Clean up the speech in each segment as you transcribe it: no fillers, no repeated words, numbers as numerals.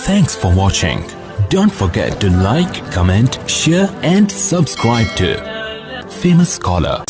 Thanks for watching. Don't forget to like, comment, share and subscribe to Famous Scholar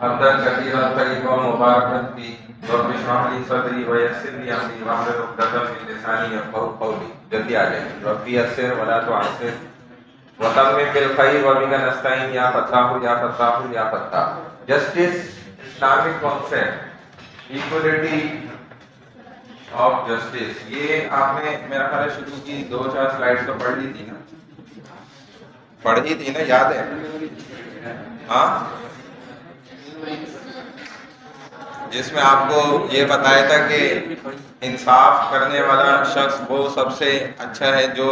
حمدا كثيرا طيبا مباركا فيه رب اشرح لي صدري ويسر لي امري واحلل عقدة من لساني يفقهوا قولي. جلدی آ جائیں. ربی یسر ولا تعسر وتمم بالخير وبك نستعين یا فتاح یا فتاح یا Fatah. Justice Islamic concept equality of justice, یہ آپ نے میرا خیال ہے شروع کی 2-4 سلائڈز تو پڑھ لی تھی نا، یاد ہے؟ ہاں، جس میں آپ کو یہ بتایا تھا کہ انصاف کرنے والا شخص وہ سب سے اچھا ہے جو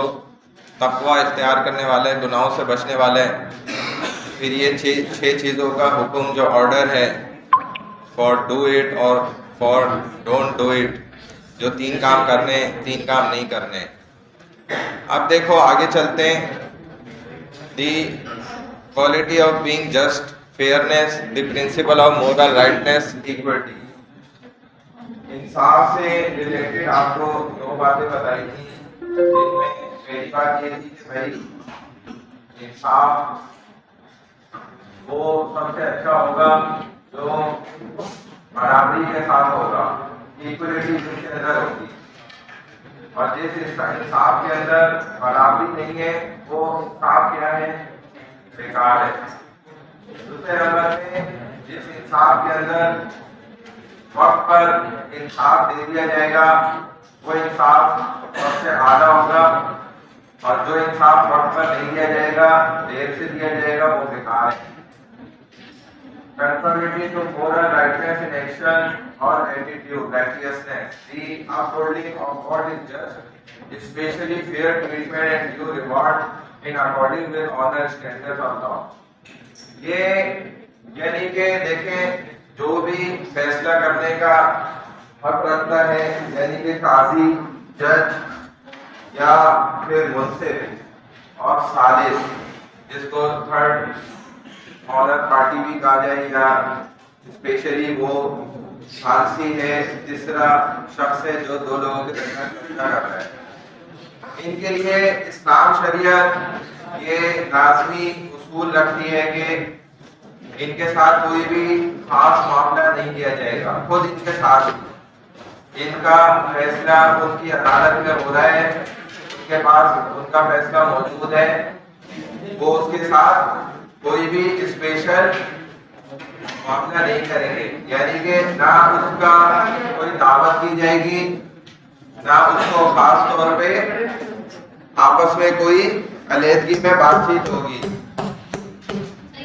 تقوی اختیار کرنے والا ہے، گناہوں سے بچنے والا ہے. پھر یہ 6 چیزوں کا حکم جو آرڈر ہے، فار ڈو اٹ اور فار ڈونٹ ڈو اٹ، جو 3 کام کرنے 3 کام نہیں کرنے. اب دیکھو آگے چلتے ہیں. The quality of being just, fairness, the principle of moral rightness, equity. انصاف سے ریلیٹڈ آپ کو 2 باتیں بتائی تھی، جن میں پہلی بات یہ تھی کہ بھائی انصاف وہ سب سے اچھا ہوگا جو برابری کے ساتھ ہوگا، ایکولیٹی جس کے اندر ہوگی، اور جس انصاف کے اندر برابری نہیں ہے وہ انصاف کیا ہے؟ بیکار ہے. دوسرے نمبر میں جس انصاف کے اندر وقت پر انصاف دے دیا جائے گا وہ انصاف سب سے اعلیٰ ہوگا، اور جو انصاف وقت پر نہیں دیا جائے گا، دیر سے دیا جائے گا، وہ بیکار ہے. Conformity to moral rightness in action or attitude, righteousness. The upholding of what is just, especially fair treatment and due reward in according with honor standards of law. یہ یعنی کہ دیکھیں جو بھی فیصلہ کرنے کا حق رکھتا ہے، یعنی کہ قاضی، جج یا پھر منصف اور ثالث، جس کو تھرڈ آنر پارٹی بھی کہا جائے گا، اسپیشلی وہ ثالثی ہے، تیسرا شخص ہے جو 2 لوگوں کے درمیان فیصلہ کرتا ہے. ان کے لیے اسلام شریعت یہ لازمی اصول رکھتی ہے کہ ان کے ساتھ کوئی بھی خاص معاملہ نہیں کیا جائے گا. خود ان کے ساتھ ان کا فیصلہ ان کی عدالت میں ہو رہا ہے، ان کے پاس ان کا فیصلہ موجود ہے، وہ اس کے ساتھ کوئی بھی اسپیشل معاملہ نہیں کریں گے. یعنی کہ نہ اس کا کوئی دعوت کی جائے گی، نہ اس کو خاص طور پہ آپس میں کوئی علیحدگی میں بات چیت ہوگی.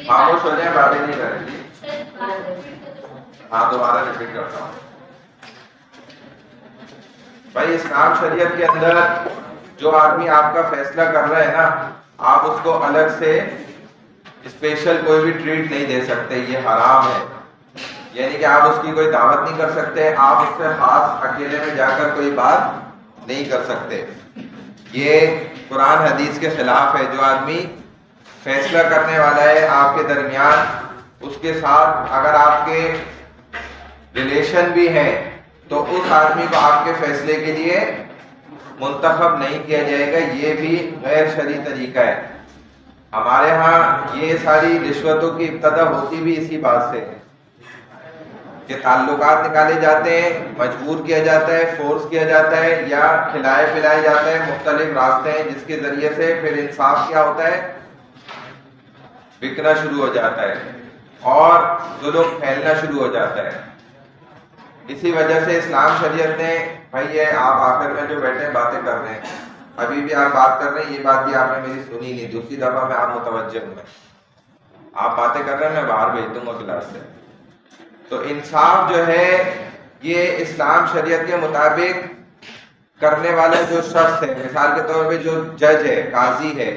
خاموش ہو جائیں، باتیں نہیں کریں گی. ہاں، دوبارہ ریپیٹ کرتا ہوں. بھائی اسلام شریعت کے اندر جو آدمی آپ کا فیصلہ کر رہا ہے نا، آپ اس کو الگ سے اسپیشل کوئی بھی ٹریٹ نہیں دے سکتے، یہ حرام ہے. یعنی کہ آپ اس کی کوئی دعوت نہیں کر سکتے، آپ اس سے خاص اکیلے میں جا کر کوئی بات نہیں کر سکتے. یہ قرآن حدیث کے خلاف ہے. جو آدمی فیصلہ کرنے والا ہے آپ کے درمیان، اس کے ساتھ اگر آپ کے ریلیشن بھی ہیں تو اس آدمی کو آپ کے فیصلے کے لیے منتخب نہیں کیا جائے گا. یہ بھی غیر شرعی طریقہ ہے. ہمارے ہاں یہ ساری رشوتوں کی ابتدا ہوتی بھی اسی بات سے ہے کہ تعلقات نکالے جاتے ہیں، مجبور کیا جاتا ہے، فورس کیا جاتا ہے، یا کھلائے پلائے جاتا ہے. مختلف راستے ہیں جس کے ذریعے سے پھر انصاف کیا ہوتا ہے؟ بکنا شروع ہو جاتا ہے. اور ظلم پھیلنا شروع ہو جاتا ہے۔ اسی وجہ سے اسلام شریعت نے، بھائی یہ آپ آخر میں جو بیٹھے باتیں کر رہے ہیں، ابھی بھی آپ بات کر رہے ہیں، یہ بات بھی آپ نے میری سنی نہیں، دوسری دفعہ میں آپ متوجہ ہوں، آپ باتیں کر رہے ہیں میں باہر بھیج دوں گا کلاس سے۔ تو انصاف جو ہے یہ اسلام شریعت کے مطابق کرنے والا جو شخص ہے، مثال کے طور پہ جو جج ہے، قاضی ہے،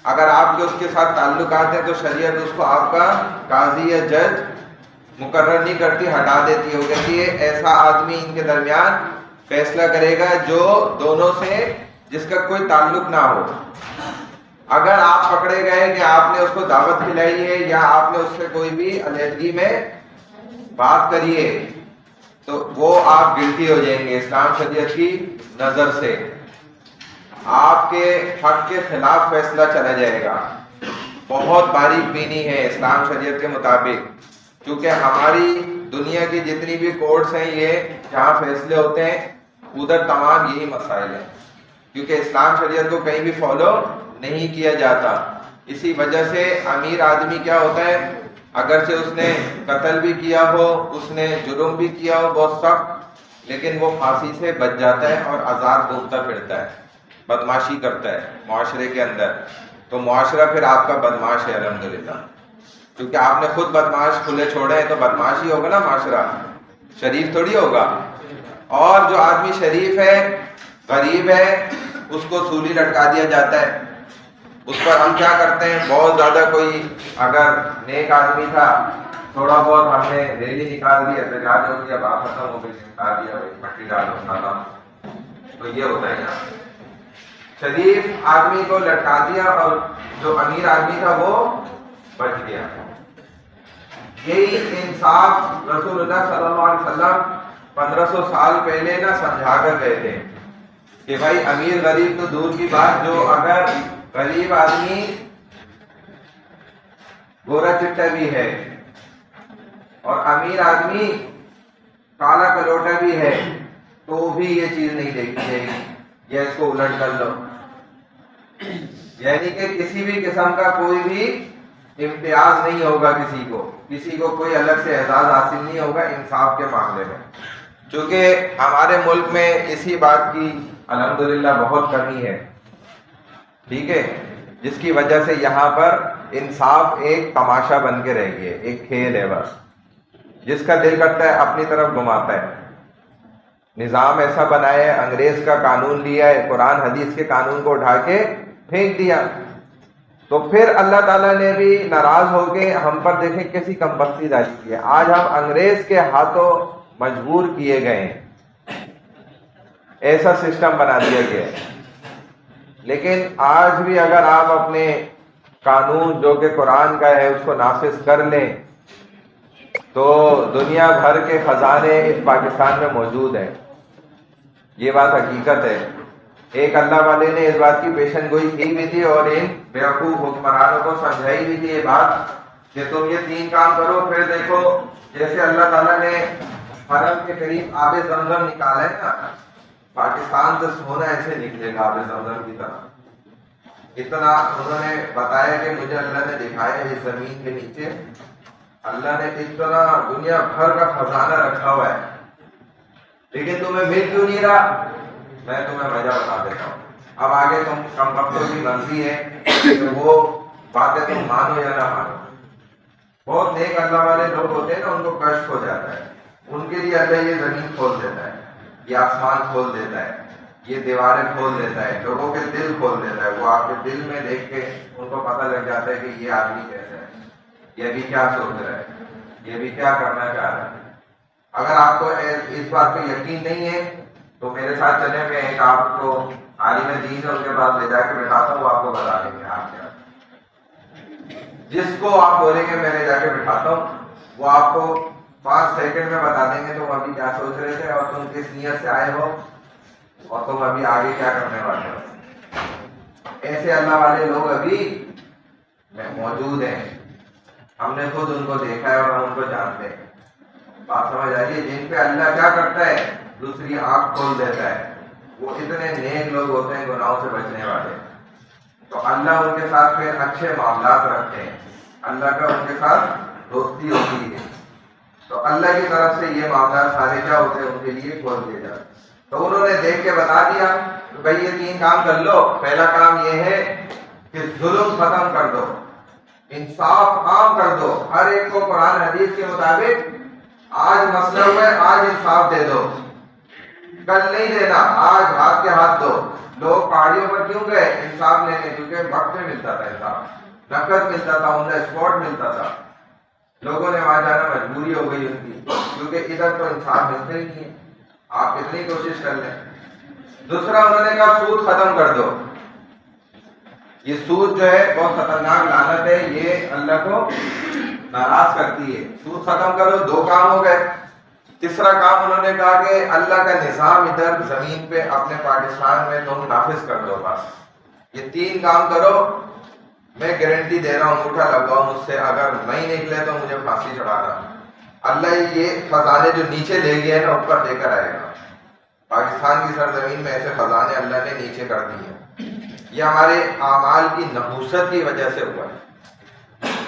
اگر آپ کے اس کے ساتھ تعلقات ہیں تو شریعت اس کو آپ کا قاضی یا جج مقرر نہیں کرتی، ہٹا دیتی ہے، وہ کہتی ہے ایسا آدمی ان کے درمیان فیصلہ کرے گا جو دونوں سے جس کا کوئی تعلق نہ ہو۔ اگر آپ پکڑے گئے کہ آپ نے اس کو دعوت کھلائی ہے یا آپ نے اس سے کوئی بھی علیحدگی میں بات کری ہے تو وہ آپ گلٹی ہو جائیں گے اسلام شریعت کی نظر سے، آپ کے حق کے خلاف فیصلہ چلا جائے گا۔ بہت باریک بینی ہے اسلام شریعت کے مطابق، کیونکہ ہماری دنیا کی جتنی بھی کورٹس ہیں یہ جہاں فیصلے ہوتے ہیں ادھر تمام یہی مسائل ہیں، کیونکہ اسلام شریعت کو کہیں بھی فالو نہیں کیا جاتا۔ اسی وجہ سے امیر آدمی کیا ہوتا ہے، اگرچہ اس نے قتل بھی کیا ہو، اس نے جرم بھی کیا ہو بہت سخت، لیکن وہ پھانسی سے بچ جاتا ہے اور آزاد گھومتا پھرتا ہے، بدماشی کرتا ہے معاشرے کے اندر، تو معاشرہ پھر آپ کا بدماش ہے الحمدللہ، کیونکہ آپ نے خود بدماش کھلے چھوڑے ہیں تو بدماش ہی ہوگا نا معاشرہ، شریف تھوڑی ہوگا۔ اور جو آدمی شریف ہے، غریب ہے، اس کو سولی لٹکا دیا جاتا ہے۔ اس پر ہم کیا کرتے ہیں، بہت زیادہ کوئی اگر نیک آدمی تھا، تھوڑا بہت ہم نے ریلی نکال دی، احتجاج ہو گیا، بات ختم ہو گئی، نکال دیا بھائی مٹی ڈالو ختم، تو یہ ہوتا ہے نا، شریف آدمی کو لٹکا دیا اور جو امیر آدمی تھا وہ بچ گیا۔ یہی انصاف رسول اللہ صلی اللہ علیہ وسلم 1500 سال پہلے نہ سمجھا کر گئے تھے کہ بھائی امیر غریب تو دور کی بات، جو اگر غریب آدمی گورا چٹا بھی ہے اور امیر آدمی کالا کلوٹا بھی ہے تو بھی یہ چیز نہیں دیکھی جائے گی، یا اس کو الٹ کر لو، یعنی کہ کسی بھی قسم کا کوئی بھی امتیاز نہیں ہوگا، کسی کو کوئی الگ سے اعزاز حاصل نہیں ہوگا انصاف کے معاملے میں، چونکہ ہمارے ملک میں اسی بات کی الحمدللہ بہت کمی ہے، ٹھیک ہے، جس کی وجہ سے یہاں پر انصاف ایک تماشا بن کے رہ گیا، ایک کھیل ہے بس، جس کا دل کرتا ہے اپنی طرف گھماتا ہے۔ نظام ایسا بنایا ہے، انگریز کا قانون لیا ہے، قرآن حدیث کے قانون کو اٹھا کے پھینک دیا، تو پھر اللہ تعالیٰ نے بھی ناراض ہو کے ہم پر دیکھیں کیسی کم بختی ظاہر کی ہے، آج ہم انگریز کے ہاتھوں مجبور کیے گئے ہیں، ایسا سسٹم بنا دیا گیا ہے۔ لیکن آج بھی اگر آپ اپنے قانون جو کہ قرآن کا ہے اس کو نافذ کر لیں تو دنیا بھر کے خزانے اس پاکستان میں موجود ہیں، یہ بات حقیقت ہے۔ ایک اللہ والے نے اس بات کی پیشن گوئی کی بھی تھی اور ان بیوقوف حکمرانوں کو سمجھائی بھی تھی یہ بات کہ تم یہ 3 کام کرو، پھر دیکھو جیسے اللہ تعالیٰ نے حرم کے قریب آب زمزم نکالا ہے نا، پاکستان سے سونا ایسے نکلے گا آب زمزم کی طرح، اتنا انہوں نے بتایا کہ مجھے اللہ نے دکھایا اس زمین کے نیچے اللہ نے اتنا دنیا بھر کا خزانہ رکھا ہوا ہے، لیکن تمہیں مل کیوں نہیں رہا؟ میں تمہیں وجہ بتا دیتا ہوں، اب آگے تم کم وقتوں کی مرضی ہے کہ وہ باتیں تم مانو یا نہ مانو۔ بہت نیک اللہ والے لوگ ہوتے ہیں نا، ان کو کشف ہو جاتا ہے، ان کے لیے اللہ یہ زمین کھول دیتا ہے، یہ آسمان کھول دیتا ہے، یہ دیواریں کھول دیتا ہے، لوگوں کے دل کھول دیتا ہے، وہ آپ کے دل میں دیکھ کے ان کو پتہ لگ جاتا ہے کہ یہ آدمی کیسا ہے، یہ بھی کیا سوچ رہا ہے، یہ بھی کیا کرنا چاہ رہا ہے۔ اگر آپ کو اس بات پہ یقین نہیں ہے تو میرے ساتھ چلیں، میں ایک آپ کو عالم دین ہے ان کے پاس لے جا کے بٹھاتا ہوں، وہ آپ کو بتا دیں گے آپ کیا، جس کو آپ بولیں گے میں لے جا کے بٹھاتا ہوں وہ آپ کو 5 سیکنڈ میں بتا دیں گے تم ابھی کیا سوچ رہے تھے اور تم کس نیت سے آئے ہو اور تم ابھی آگے کیا کرنے والے ہو۔ ایسے اللہ والے لوگ ابھی موجود ہیں، ہم نے خود ان کو دیکھا ہے اور ہم ان کو جانتے ہیں، بات سمجھ آئیے، جن پہ اللہ کیا کرتا ہے دوسری آنکھ کھول دیتا ہے، وہ اتنے نیک لوگ ہوتے ہیں گناہوں سے بچنے والے، تو اللہ ان کے ساتھ پھر اچھے معاملات رکھتے ہیں، اللہ کا ان کے ساتھ دوستی ہوتی ہے، تو اللہ کی طرف سے یہ معاملات سارے کیا ہوتے ہیں، ان کے لیے کھول دیے جاتے ہیں۔ تو انہوں نے دیکھ کے بتا دیا کہ بھائی یہ 3 کام کر لو۔ پہلا کام یہ ہے کہ ظلم ختم کر دو، انصاف عام کر دو، ہر ایک کو قرآن حدیث کے مطابق آج مسئلہ ہوا ہے آج انصاف دے دو، کل نہیں دینا، آج ہاتھ کے ہاتھ دو۔ لوگ پہاڑیوں پر کیوں گئے انصاف لینے؟ کیونکہ وقت میں ملتا تھا انصاف، نقد ملتا تھا، آن دا اسپاٹ ملتا تھا۔ لوگوں نے وہاں جانا مجبوری ہو گئی ان کی، کیونکہ ادھر تو انصاف ملتا ہی نہیں ہے، آپ کتنی کوشش کر لیں۔ دوسرا انہوں نے کہا سود ختم کر دو۔ یہ سود جو ہے بہت خطرناک لعنت ہے، یہ اللہ کو ناراض کرتی ہے۔ سود ختم کرو، 2 کام ہو گئے۔ تیسرا کام انہوں نے کہا کہ اللہ کا نظام ادھر زمین پہ اپنے پاکستان میں تم نافذ کر دو۔ بس یہ 3 کام کرو، میں گارنٹی دے رہا ہوں، انگوٹھا لگواؤ مجھ سے، اگر نہیں نکلے تو مجھے پھانسی چڑھانا۔ اللہ یہ خزانے جو نیچے لے گیا ہے نا، اوپر لے کر آئے گا۔ پاکستان کی سرزمین میں ایسے خزانے اللہ نے نیچے کر دیے ہیں۔ یہ ہمارے اعمال کی نحوست کی وجہ سے ہوا ہے۔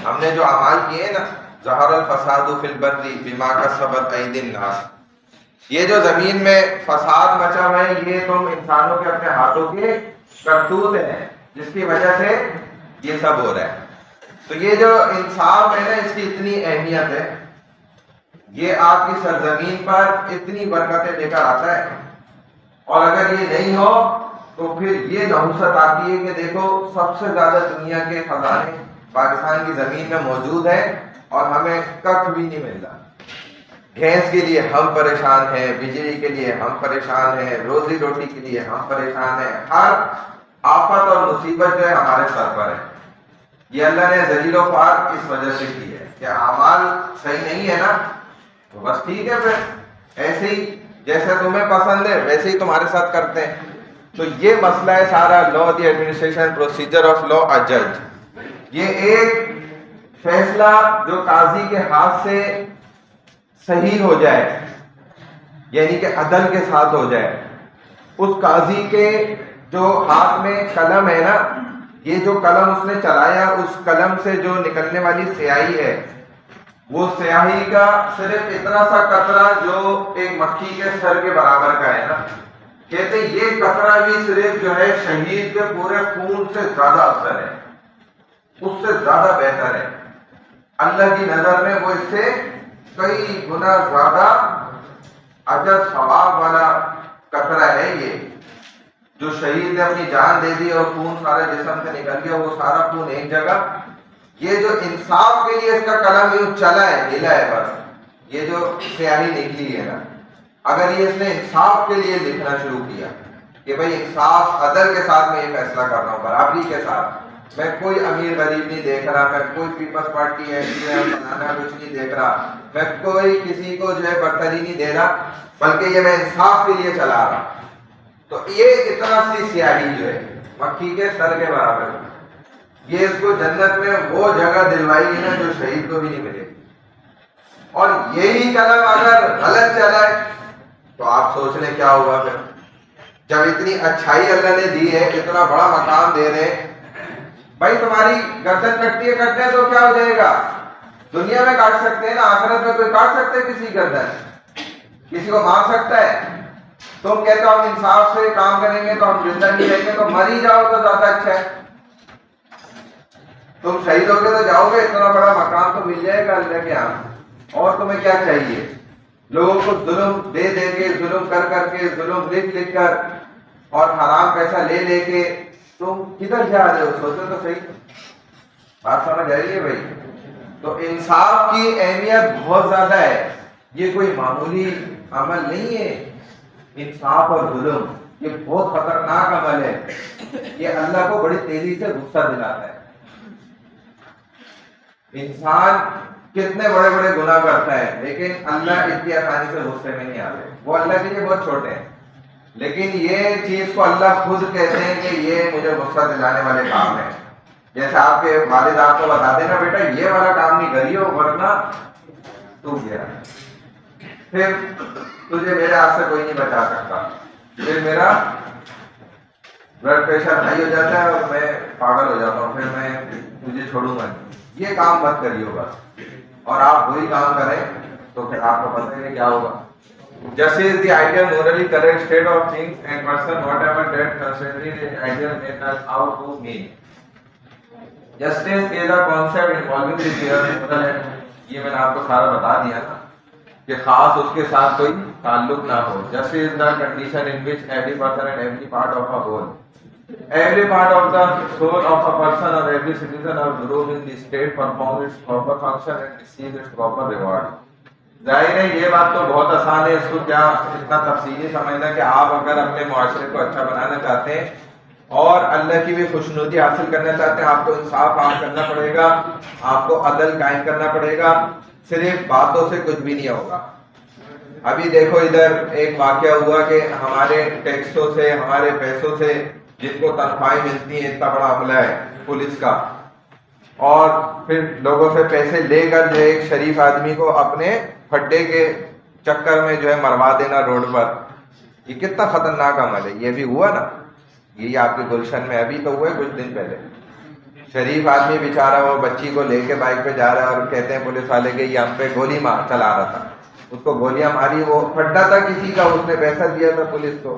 ہم نے جو اعمال کیے نا، ظہر الفساد فی البر بما کسبت ایدی الناس، یہ جو زمین میں فساد مچا ہوا ہے، یہ تم انسانوں کے اپنے ہاتھوں کے کرتوت ہیں، جس کی وجہ سے یہ سب ہو رہا ہے۔ تو یہ جو انصاف ہے نا، اس کی اتنی اہمیت ہے، یہ آپ کی سرزمین پر اتنی برکتیں لے کر آتا ہے۔ اور اگر یہ نہیں ہو تو پھر یہ نحوست آتی ہے کہ دیکھو سب سے زیادہ دنیا کے خزانے پاکستان کی زمین میں موجود ہیں اور ہمیں کچھ بھی نہیں مل رہا۔ گیس کے لیے ہم پریشان ہیں، بجلی کے لیے ہم پریشان ہیں، روزی روٹی کے لیے ہم پریشان ہیں، ہر آفت اور مصیبت جو ہے ہمارے سر پر ہے۔ یہ اللہ نے ذلیل و خوار اس وجہ سے کی ہے کہ اعمال صحیح نہیں ہے نا، تو بس ٹھیک ہے، پھر ایسے ہی جیسے تمہیں پسند ہے ویسے ہی تمہارے ساتھ کرتے ہیں۔ تو یہ مسئلہ ہے سارا law the administration procedure of law a جج۔ یہ ایک فیصلہ جو قاضی کے ہاتھ سے صحیح ہو جائے، یعنی کہ عدل کے ساتھ ہو جائے، اس قاضی کے جو ہاتھ میں قلم ہے نا، یہ جو قلم اس نے چلایا، اس قلم سے جو نکلنے والی سیاہی ہے، وہ سیاہی کا صرف اتنا سا قطرہ جو ایک مکھی کے سر کے برابر کا ہے نا، کہتے یہ قطرہ بھی صرف جو ہے شہید کے پورے خون سے زیادہ اثر ہے، اس سے زیادہ بہتر ہے اللہ کی نظر میں، وہ اس سے کئی گنا زیادہ اجر ثواب والا قطرہ ہے۔ یہ جو شہید نے اپنی جان دے دی اور خون سارے جسم سے نکل گیا، وہ سارا خون ایک جگہ، یہ جو انصاف کے لیے اس کا قلم یوں چلا ہے، ہلا ہے، بس یہ جو سیاہی نکلی ہے نا، اگر یہ اس نے انصاف کے لیے لکھنا شروع کیا کہ بھائی انصاف عدل کے ساتھ میں یہ فیصلہ کر رہا ہوں، برابری کے ساتھ، میں کوئی امیر غریب نہیں دیکھ رہا، میں کوئی پیپلز پارٹی ہے بنانا کچھ نہیں دیکھ رہا، میں کوئی کسی کو جو ہے برتری نہیں دے رہا، بلکہ یہ میں انصاف کے لیے چلا رہا، تو یہ اتنا سی سیاہی جو ہے مکھی کے سر کے برابر، یہ اس کو جنت میں وہ جگہ دلوائی ہے نا جو شہید کو بھی نہیں ملے گی۔ اور یہی قلم اگر غلط چلا ہے تو آپ سوچ لیں کیا ہوگا پھر، جب اتنی اچھائی اللہ نے دی ہے، اتنا بڑا مقام دے رہے ہیں، بھائی تمہاری گردن کٹتی ہے، کٹنے تو کیا ہو جائے گا، دنیا میں کاٹ سکتے ہیں نا، آخرت میں کوئی کاٹ سکتے ہے کسی گردن، کسی کو مار سکتا ہے؟ تم کہتے ہو ہم انصاف سے کام کریں گے تو ہم زندہ نہیں رہیں گے، تو مر ہی جاؤ تو زیادہ اچھا ہے، تم شہید ہو کے تو جاؤ گے، اتنا بڑا مقام تو مل جائے گا اللہ کے یہاں، اور تمہیں کیا چاہیے؟ لوگوں کو ظلم دے دے کے، ظلم کر کر کے، ظلم لکھ لکھ کر اور حرام پیسہ لے لے کے تم کدھر جا رہے ہو؟ سوچو تو صحیح، بات سمجھ آ رہی ہے بھائی؟ تو انصاف کی اہمیت بہت زیادہ ہے، یہ کوئی معمولی عمل نہیں ہے، انصاف اور ظلم یہ بہت خطرناک عمل ہے، یہ اللہ کو بڑی تیزی سے غصہ دلاتا ہے۔ انسان کتنے بڑے بڑے گناہ کرتا ہے، لیکن اللہ اتنی آسانی سے غصے میں نہیں آتے، وہ اللہ کے لیے بہت چھوٹے ہیں، لیکن یہ چیز کو اللہ خود کہتے ہیں کہ یہ مجھے غصہ دلانے والے کام ہیں۔ جیسے آپ کے والد آپ کو بتا دینا بیٹا یہ والا کام نہیں کریو ورنہ تو گیا، پھر تجھے میرے ہاتھ سے کوئی نہیں بچا سکتا، پھر میرا بلڈ پریشر ہائی ہو جاتا ہے اور میں پاگل ہو جاتا ہوں، پھر میں تجھے چھوڑوں گا نہیں۔ یہ کام مت کریے بس، اور آپ وہی کام کریں تو پھر آپ کو پتہ ہے کیا ہوگا. Justice is the ideal morally correct state of things and person whatever that constantly the ideal may turn out to mean. Justice is a concept involving the real moral and یہ میں نے آپ کو سارا بتا دیا نا کہ خاص اس کے ساتھ کوئی تعلق نہ ہو. Justice is the condition in which every person and every part of a whole, every part of the soul of a person or every citizen or group in the state performs its proper function and receives its proper reward. ظاہر ہے یہ بات تو بہت آسان ہے، اس کو کیا اتنا تفصیلی سمجھنا کہ آپ اگر اپنے معاشرے کو اچھا بنانا چاہتے ہیں اور اللہ کی بھی خوشنودی حاصل کرنا چاہتے ہیں، آپ کو انصاف عام کرنا پڑے گا، آپ کو عدل قائم کرنا پڑے گا. صرف باتوں سے کچھ بھی نہیں ہوگا. ابھی دیکھو ادھر ایک واقعہ ہوا کہ ہمارے ٹیکسوں سے، ہمارے پیسوں سے جن کو تنخواہیں ملتی ہیں، اتنا بڑا عملہ ہے پولیس کا، اور پھر لوگوں سے پیسے لے کر جو ایک شریف آدمی کو اپنے پھڈے کے چکر میں جو ہے مروا دینا روڈ پر. یہ کتنا خطرناک عمل ہے. یہ بھی ہوا نا، یہی آپ کے گلشن میں ابھی تو ہوا ہے کچھ دن پہلے. شریف آدمی بیچارہ وہ بچی کو لے کے بائک پہ جا رہا ہے اور کہتے ہیں پولیس والے کہ یہ ہم پہ گولی مار چلا رہا تھا، اس کو گولیاں ماری. وہ پھڈا تھا کسی کا، اس نے پیسہ دیا تھا پولیس کو،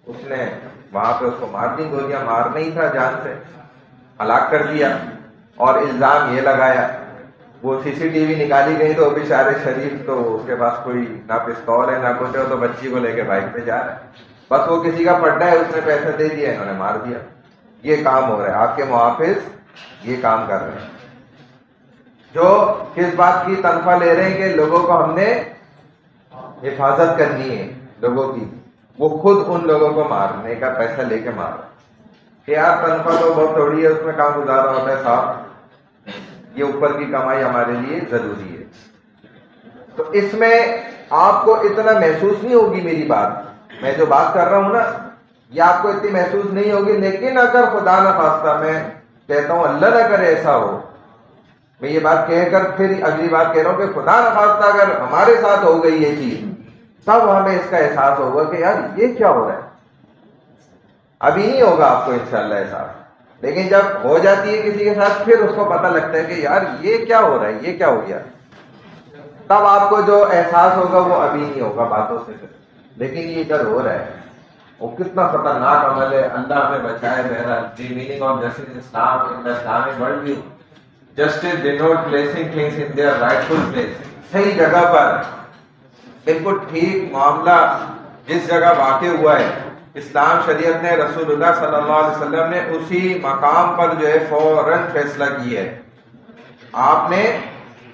اس نے وہاں پہ اس کو مار دی گولیاں. مار نہیں تھا، جان سے ہلاک کر دیا. اور الزام یہ لگایا، وہ سی سی ٹی وی نکالی گئی تو بیچارے شریف تو اس کے پاس کوئی نہ پستول ہے نہ کچھ ہے، تو بچی کو لے کے بائک پہ جا رہا ہے. بس وہ کسی کا پڈا ہے، اس نے پیسہ دے دیا، انہوں نے مار دیا. یہ کام ہو رہا ہے. آپ کے محافظ یہ کام کر رہے ہیں، جو کس بات کی تنخواہ لے رہے ہیں کہ لوگوں کو ہم نے حفاظت کرنی ہے لوگوں کی، وہ خود ان لوگوں کو مارنے کا پیسہ لے کے مار رہے ہیں کہ یار تنخواہ تو بہت تھوڑی ہے، اس میں کام گزارا ہوتا ہے صاحب، یہ اوپر کی کمائی ہمارے لیے ضروری ہے. تو اس میں آپ کو اتنا محسوس نہیں ہوگی میری بات، میں جو بات کر رہا ہوں نا یہ آپ کو اتنی محسوس نہیں ہوگی. لیکن اگر خدا نہ خواستہ، میں کہتا ہوں اللہ نہ کرے ایسا ہو، میں یہ بات کہہ کر پھر اگلی بات کہہ رہا ہوں کہ خدا نہ خواستہ اگر ہمارے ساتھ ہو گئی یہ چیز، تب ہمیں اس کا احساس ہوگا کہ یار یہ کیا ہو رہا ہے. ابھی نہیں ہوگا آپ کو انشاءاللہ احساس، لیکن جب ہو جاتی ہے کسی کے ساتھ پھر اس کو پتہ لگتا ہے کہ یار یہ کیا ہو رہا ہے، یہ کیا ہو گیا. تب آپ کو جو احساس ہوگا وہ ابھی نہیں ہوگا باتوں سے، لیکن یہ ادھر ہو رہا ہے. وہ کتنا خطرناک عمل ہے، اللہ ہمیں بچائے. بہرحال the meaning of justice Islam in the Islamic world view, justice denote placing things in their rightful place, صحیح جگہ پر بالکل ٹھیک معاملہ جس جگہ واقع ہوا ہے. اسلام شریعت نے، رسول اللہ صلی اللہ علیہ وسلم نے اسی مقام پر جو ہے فوراً فیصلہ کی ہے. آپ نے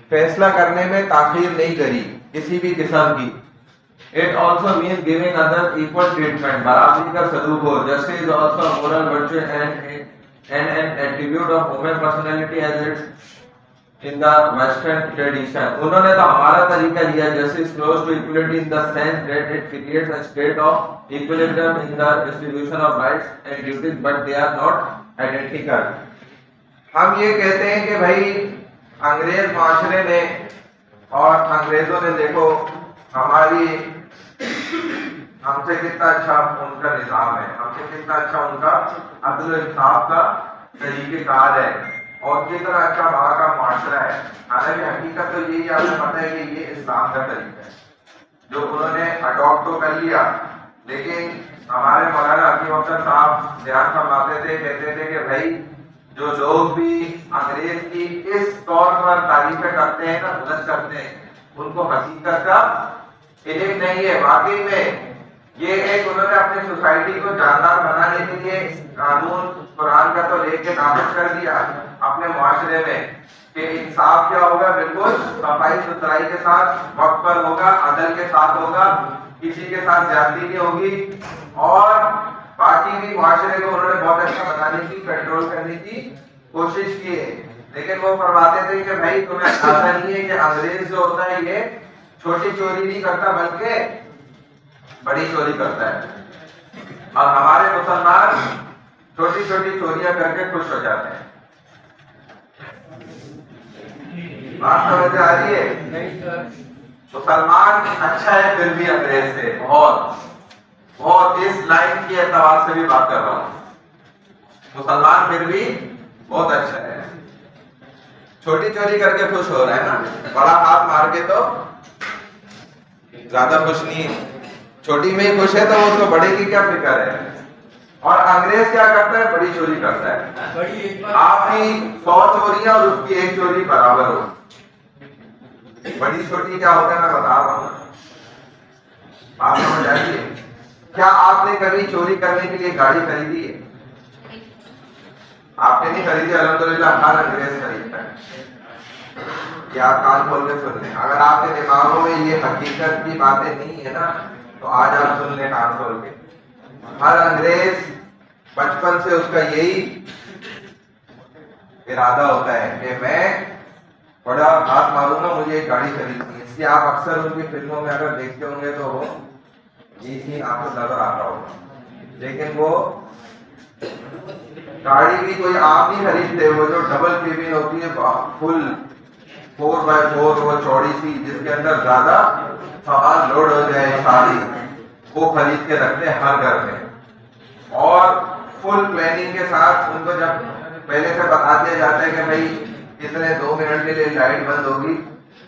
فیصلہ کرنے میں تاخیر نہیں کری کسی بھی قسم کی. It also means giving others equal treatment، برابری کا سلوک ہو. Justice is also a moral virtue and an attribute of human personality as it's in the Western tradition. انہوں نے تو ہمارا طریقہ لیا. Justice close to equality in the sense that it creates a state of equilibrium in the distribution of rights and duties, but they are not identical. ہم یہ کہتے ہیں کہ بھائی انگریز معاشرے نے اور انگریزوں نے دیکھو ہماری، ہم سے کتنا اچھا ان کا نظام ہے، ہم سے کتنا اچھا ان کا عدل و انصاف کا طریقہ کار ہے، اور کتنا اچھا وہاں کا معاشرہ ہے. حالانکہ حقیقت تو یہی آپ کو پتہ ہے کہ یہ اسلام کا طریقہ ہے جو انہوں نے اڈاپٹ تو کر لیا. لیکن ہمارے مولانا حکیم افضل صاحب دھیان فرماتے تھے، کہتے تھے کہ بھائی جو لوگ بھی انگریز کی اس طور پر تعریفیں کرتے ہیں نا، بلند کرتے ہیں، ان کو حقیقت کا علم نہیں ہے. واقعی میں یہ ایک انہوں نے اپنی سوسائٹی کو جاندار بنانے کے لیے قانون قرآن کا تو لے کے نافذ کر دیا اپنے معاشرے میں کہ انصاف کیا ہوگا، بالکل صفائی ستھرائی کے ساتھ وقت پر ہوگا، عدل کے ساتھ ہوگا، کسی کے ساتھ زیادتی نہیں ہوگی. اور باقی بھی معاشرے کو انہوں نے بہت اچھا بنانے کی، کنٹرول کرنے کی کوشش کی ہے. لیکن وہ فرماتے تھے کہ بھائی تمہیں ایسا نہیں ہے کہ انگریز جو ہوتا ہے یہ چھوٹی چوری نہیں کرتا بلکہ بڑی چوری کرتا ہے، اور ہمارے مسلمان چھوٹی چھوٹی چوریاں کر کے خوش ہو جاتے ہیں. بات سمجھ آ رہی ہے؟ مسلمان اچھا ہے پھر بھی انگریز سے بہت بہت، اس لائن کی اعتبار سے بھی بات کر رہا ہوں، مسلمان پھر بھی بہت اچھا ہے. چھوٹی چوری کر کے خوش ہو رہا ہے نا, بڑا ہاتھ مار کے تو زیادہ خوش نہیں ہے. چھوٹی میں ہی خوش ہے تو اس کو بڑے کی کیا فکر ہے. اور انگریز کیا کرتا ہے, بڑی چوری کرتا ہے. آپ کی 100 چوریاں اور اس کی ایک چوری برابر ہو. بڑی چھوٹی کیا ہوتا ہے میں بتا رہا ہوں, آپ سمجھ آئیے. کیا آپ نے کبھی چوری کرنے کے لیے گاڑی خریدی ہے؟ آپ نے نہیں خریدی, الحمدللہ ہر انگریز خریدتا ہے. یہ آپ کان کھول کے سن لیں. اگر آپ کے دماغوں میں یہ حقیقت کی باتیں نہیں ہے نا تو آج آپ سن لیں کان کھول کے. ہر انگریز بچپن سے اس کا یہی ارادہ ہوتا ہے کہ میں بڑا ہاتھ ماروں گا, مجھے ایک گاڑی خریدنی ہے. اس لیے آپ اکثر ان کی فلموں میں اگر دیکھتے ہوں گے تو وہ یہ سین آپ کو نظر آتا ہوگا. لیکن وہ گاڑی بھی کوئی آپ نہیں خریدتے, وہ جو ڈبل کیبن ہوتی ہے فل 4x4 وہ چوڑی سی جس کے اندر زیادہ سامان لوڈ ہو جائے ساری, وہ خرید کے رکھتے ہیں ہر گھر میں. اور فل پلاننگ کے ساتھ ان کو جب پہلے سے بتا دیا جاتا ہے کہ بھائی اتنے 2 منٹ کے لیے لائٹ بند ہوگی,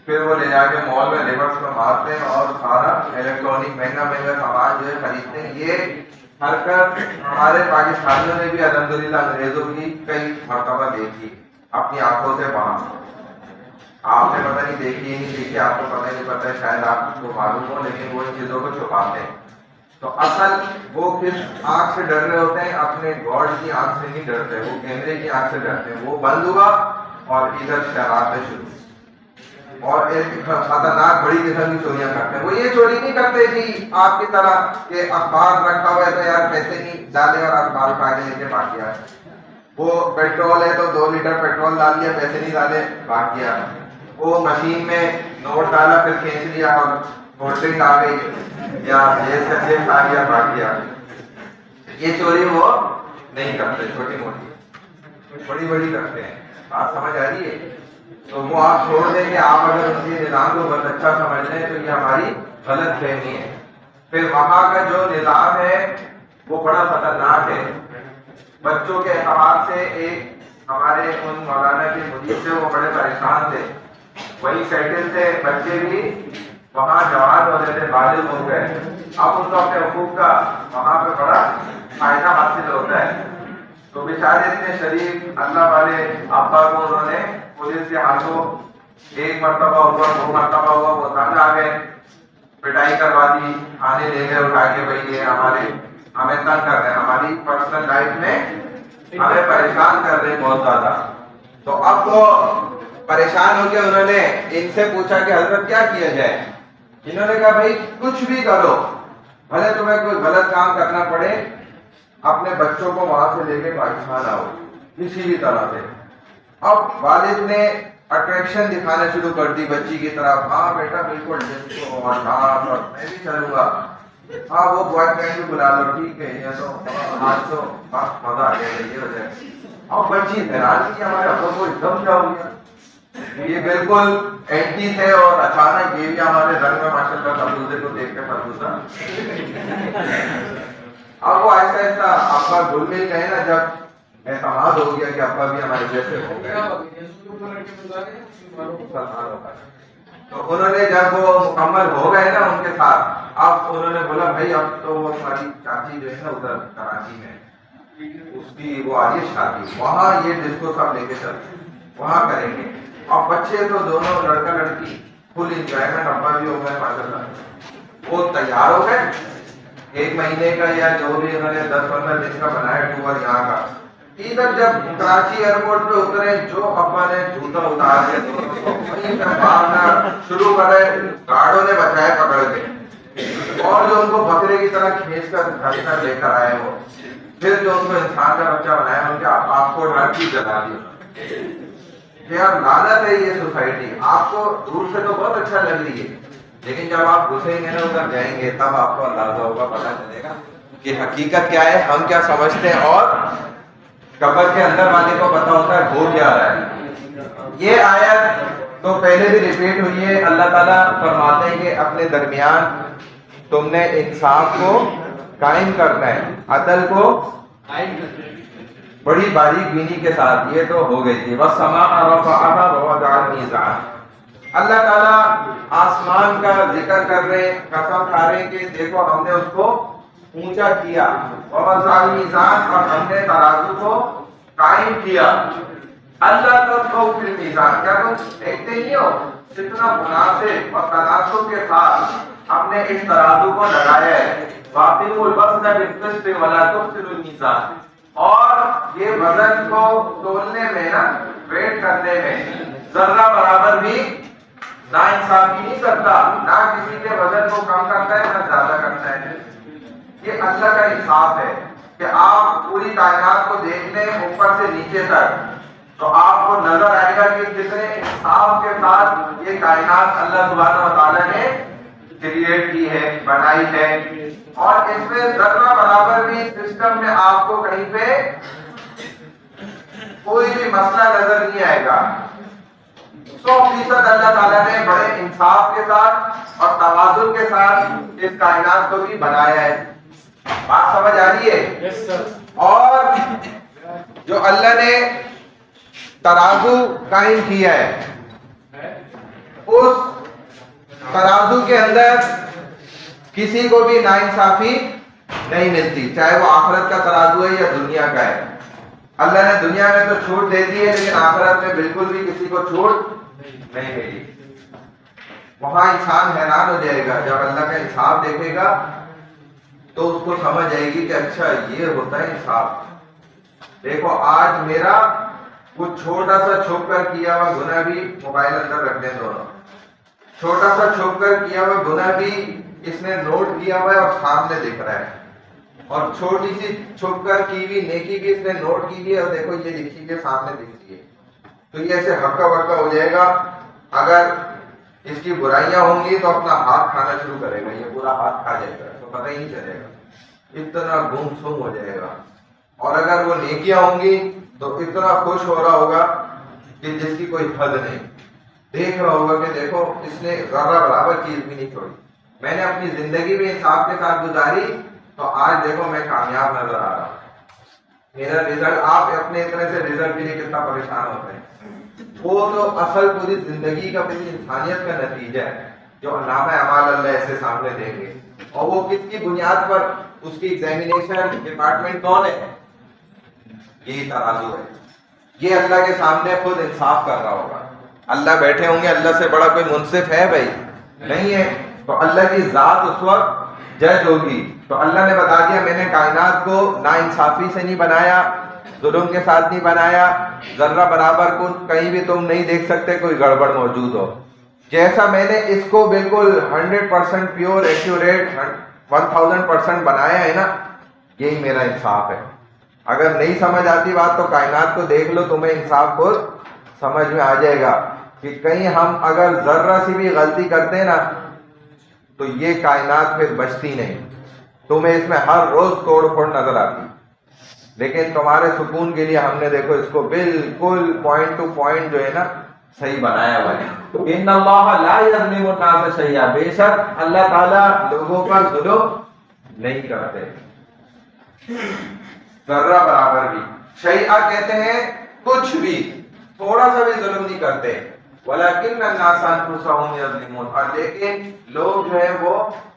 پھر وہ لے جا کے مال میں ریورس میں مارتے ہیں اور سارا الیکٹرانک مہنگا مہنگا سامان جو ہے خریدتے ہیں. یہ حرکت ہمارے پاکستانیوں نے بھی الحمدللہ انگریزوں کی کئی مرتبہ دیکھی اپنی آنکھوں سے باہر. آپ نے پتہ نہیں دیکھی نہیں دیکھی, آپ کو پتہ نہیں پتہ, شاید آپ کو معلوم ہو, لیکن وہ ان چیزوں کو چھپاتے ہیں. تو اصل وہ کس آنکھ سے ڈر رہے ہوتے ہیں, اپنے گاڈ کی آنکھ سے نہیں ڈرتے, وہ کیمرے کی آنکھ سے ڈرتے ہیں. وہ بند ہوا اور ادھر شرارتیں شروع, اور ایک خطرناک بڑی قسم کی چوریاں کرتے ہیں. وہ یہ چوری نہیں کرتے جی آپ کی طرح کہ اخبار رکھا ہوا ہے تو یار پیسے نہیں ڈالے اور اخبار اٹھا کے لے کے بھاگ گیا. وہ پیٹرول ہے تو 2 لیٹر پیٹرول ڈال دیا, پیسے نہیں ڈالے بھاگ گیا. وہ مشین میں نوٹ ڈالا پھر کھینچ لیا اور نوٹنگ آ گئی, یا جیب سے جیب کھا گیا بھاگ گیا. یہ چوری وہ نہیں کرتے, چھوٹی موٹی, بڑی بڑی کرتے ہیں. بات سمجھ آ رہی ہے؟ تو وہ آپ چھوڑ دیں کہ آپ اگر اس کے نظام کو بہت اچھا سمجھ لیں تو یہ ہماری غلط فہمی ہے. پھر وہاں کا جو نظام ہے وہ بڑا خطرناک ہے. بچوں کے اعتبار سے ایک ہمارے ان مولانا کے مدیر سے وہ بڑے پریشان تھے, وہی سیٹل تھے, بچے بھی وہاں جوان ہو رہے تھے, بالغ ہو گئے. اب ان کو اپنے حقوق کا وہاں پہ بڑا فائدہ حاصل ہوتا ہے. تو بیچارے اتنے شریف اللہ والے ابا کو انہوں نے پولیس کے ہاتھوں ایک مرتبہ ہوا, 2 مرتبہ ہوا, وہ تنگ آ گئے, پٹائی کروا دی, تھانے لے گئے اٹھا کے, بھائی یہ ہمیں تنگ کر رہے ہیں, ہماری پرسنل لائف میں ہمیں پریشان کر رہے ہیں بہت زیادہ. تو اب تو پریشان ہو کے انہوں نے ان سے پوچھا کہ حضرت کیا کیا جائے. انہوں نے کہا بھائی کچھ بھی کرو, بھلے تمہیں کوئی غلط کام کرنا پڑے, اپنے بچوں کو وہاں سے لے کے پاکستان آؤ کسی بھی طرح سے. اب والد نے اٹریکشن دکھانا شروع کر دی بچی کی طرف, ہاں بیٹا بالکل ڈسکو اور ڈانس اور میں بھی چلوں گا, ہاں وہ بوائے فرینڈ بھی بلا لو, ٹھیک ہے, یہ تو آج تو بس مزہ آ گیا, یہ ہو جائے. اب بچی حیران کی ہمارے ابو کو ایک دم کیا ہو گیا, یہ بالکل اینٹی تھے اور اچانک یہ بھی ہمارے رنگ میں ماشاء اللہ خربوزے کو دیکھ کے خربوزہ. اب وہ ایسا ایسا ابا گھل مل گئے نا, جب اعتماد ہو گیا کہ ابا بھی ہمارے جیسے ہو گئے, تو انہوں نے جب وہ مکمل ہو گئے نا ان کے ساتھ, اب انہوں نے بولا بھائی اب تو وہ ہماری چاچی جو ہے نا ادھر کراچی میں, اس کی وہ آ رہی ہے شادی, وہاں یہ ڈسکو سب لے کے چلتے وہاں کریں گے. اب بچے تو دونوں لڑکا لڑکی فل انجوائمنٹ, ابا بھی ہو گئے ماشاء اللہ, وہ تیار ہو گئے. 1 مہینے کا یا جو بھی انہوں نے 10-15 دن کا بنایا ٹور یہاں کا. ادھر جب کراچی ایئرپورٹ پہ اترے, جو ابا نے جوتا اتار دیا مارنا شروع کرے, گارڈوں نے بچائے پکڑ کے, اور جو ان کو بکرے کی طرح کھینچ کر گھر تک لے کر آئے وہ, پھر جو ان کو انسان کا بچہ بنایا ان کے پاسپورٹ ہر چیز جلا دی. یار لعنت ہے یہ سوسائٹی. آپ کو دور سے تو بہت اچھا لگ رہی ہے, لیکن جب آپ گھسیں گے نا ادھر جائیں گے تب آپ کو اندازہ ہوگا, پتہ چلے گا کہ حقیقت کیا ہے, ہم کیا سمجھتے ہیں اور قبر کے اندر والے کو پتا ہوتا ہے ہو کیا رہا ہے. یہ آیت تو پہلے بھی ریپیٹ ہوئی ہے. اللہ تعالیٰ فرماتے ہیں کہ اپنے درمیان تم نے انصاف کو قائم کرنا ہے, عدل کو بڑی باریک بینی کے ساتھ یہ تو ہو گئی تھی. والسماء رفعها ووضع الميزان. اللہ تعالیٰ آسمان کا ذکر کر رہے، قسم کھا رہے کہ دیکھو ہم نے اس کو اونچا کیا. ووضع الميزان، اور ہم نے ترازو کو قائم کیا. اللہ تطغوا فی المیزان، کیا تم دیکھتے نہیں ہو کتنا مناسب اور تناسب کے ساتھ ہم نے اس ترازو کو لگایا ہے. واقعوا الوزن بالقسط ولا تخسروا الميزان. اور یہ وزن کو تولنے میں نا، ویٹ کرنے میں ذرہ برابر بھی نا انصافی نہیں کرتا، نہ کسی کے وزن کو کم کرتا ہے نہ زیادہ کرتا ہے. یہ اللہ کا انصاف ہے کہ آپ پوری کائنات کو دیکھ لیں اوپر سے نیچے تک تو آپ کو نظر آئے گا کہ کتنے انصاف کے ساتھ یہ کائنات اللہ سبحانہ و تعالیٰ نے کریٹ کی ہے، بنائی ہے. اور اس میں ذرہ برابر بھی سسٹم میں آپ کو کہیں پہ کوئی بھی مسئلہ نظر نہیں آئے گا. 100% اللہ تعالیٰ نے بڑے انصاف کے ساتھ اور توازن کے ساتھ اس کائنات کو بھی بنایا ہے. بات سمجھ آ رہی ہے؟ اور جو اللہ نے ترازو قائم کیا ہے، اس ترازو کے اندر کسی کو بھی ناانصافی نہیں ملتی، چاہے وہ آخرت کا ترازو ہے یا دنیا کا ہے. اللہ نے دنیا میں تو چھوٹ دے دی ہے لیکن آخرت میں بالکل بھی کسی کو چھوٹ نہیں ملی. وہاں انسان حیران ہو جائے گا جب اللہ کا انصاف دیکھے گا تو اس کو سمجھ آئے گی کہ اچھا یہ ہوتا ہے انصاف. دیکھو آج میرا کچھ چھوٹا سا چھپ کر کیا ہوا گناہ بھی، موبائل اندر رکھ دیں دونوں، چھوٹا سا چھپ کر کیا ہوا گناہ بھی اس نے نوٹ کیا ہوا ہے اور سامنے دکھ رہا ہے، اور چھوٹی سی چھپ کر کی ہوئی نیکی بھی اس نے نوٹ کی ہوئی ہے اور دیکھو یہ لکھی ہوئی سامنے دکھ رہی ہے. تو یہ ایسے ہکا بکا ہو جائے گا. اگر اس کی برائیاں ہوں گی تو اپنا ہاتھ کھانا شروع کرے گا، یہ پورا ہاتھ کھا جائے گا تو پتہ ہی نہیں چلے گا، اتنا گم سم ہو جائے گا. اور اگر وہ نیکیاں ہوں گی تو اتنا خوش ہو رہا ہوگا کہ جس کی کوئی حد نہیں. دیکھ رہا ہوگا کہ دیکھو اس نے ذرہ برابر چیز بھی نہیں چھوڑی، میں نے اپنی زندگی میں انصاف کے ساتھ گزاری تو آج دیکھو میں کامیاب نظر آ رہا ہوں. میرا رزلٹ، آپ اپنے طرح سے رزلٹ کے لیے کتنا پریشان ہوتے ہیں. وہ تو اصل پوری زندگی کا، پوری انسانیت کا نتیجہ ہے جو علامہ اعمال اللہ ایسے سامنے دیں گے. اور وہ کس کی بنیاد پر؟ اس کی ایگزامینیشن ڈپارٹمنٹ کون ہے؟ یہی ترازو ہے. یہ اللہ کے سامنے خود انصاف کر رہا ہوگا. اللہ بیٹھے ہوں گے، اللہ سے بڑا کوئی منصف ہے بھائی؟ نہیں ہے. تو اللہ کی ذات اس وقت جج ہوگی. تو اللہ نے بتا دیا میں نے کائنات کو ناانصافی سے نہیں بنایا، ظلم کے ساتھ نہیں بنایا، ذرہ برابر کو کہیں بھی تم نہیں دیکھ سکتے کوئی گڑبڑ موجود ہو. جیسا میں نے اس کو بالکل 100% پیور ایکیوریٹ 1000% بنایا ہے نا، یہی میرا انصاف ہے. اگر نہیں سمجھ آتی بات تو کائنات کو دیکھ لو، تمہیں انصاف خود سمجھ میں آ جائے گا کہ کہیں ہم اگر ذرہ سی بھی غلطی کرتے نا تو یہ کائنات پھر بچتی نہیں. تمہیں اس میں ہر روز توڑ پھوڑ نظر آتی، لیکن تمہارے سکون کے لیے ہم نے دیکھو اس کو بالکل پوائنٹ ٹو پوائنٹ جو ہے نا صحیح بنایا ہوا ہے. ان اللہ لا یظلم الناس شیئا، بے شک اللہ تعالیٰ لوگوں پر ظلم نہیں کرتے ذرہ برابر بھی. شیئا کہتے ہیں کچھ بھی، تھوڑا سا بھی ظلم نہیں کرتے. ولیکن الناس انفسهم یظلمون، اور لیکن لوگ جو ہے وہ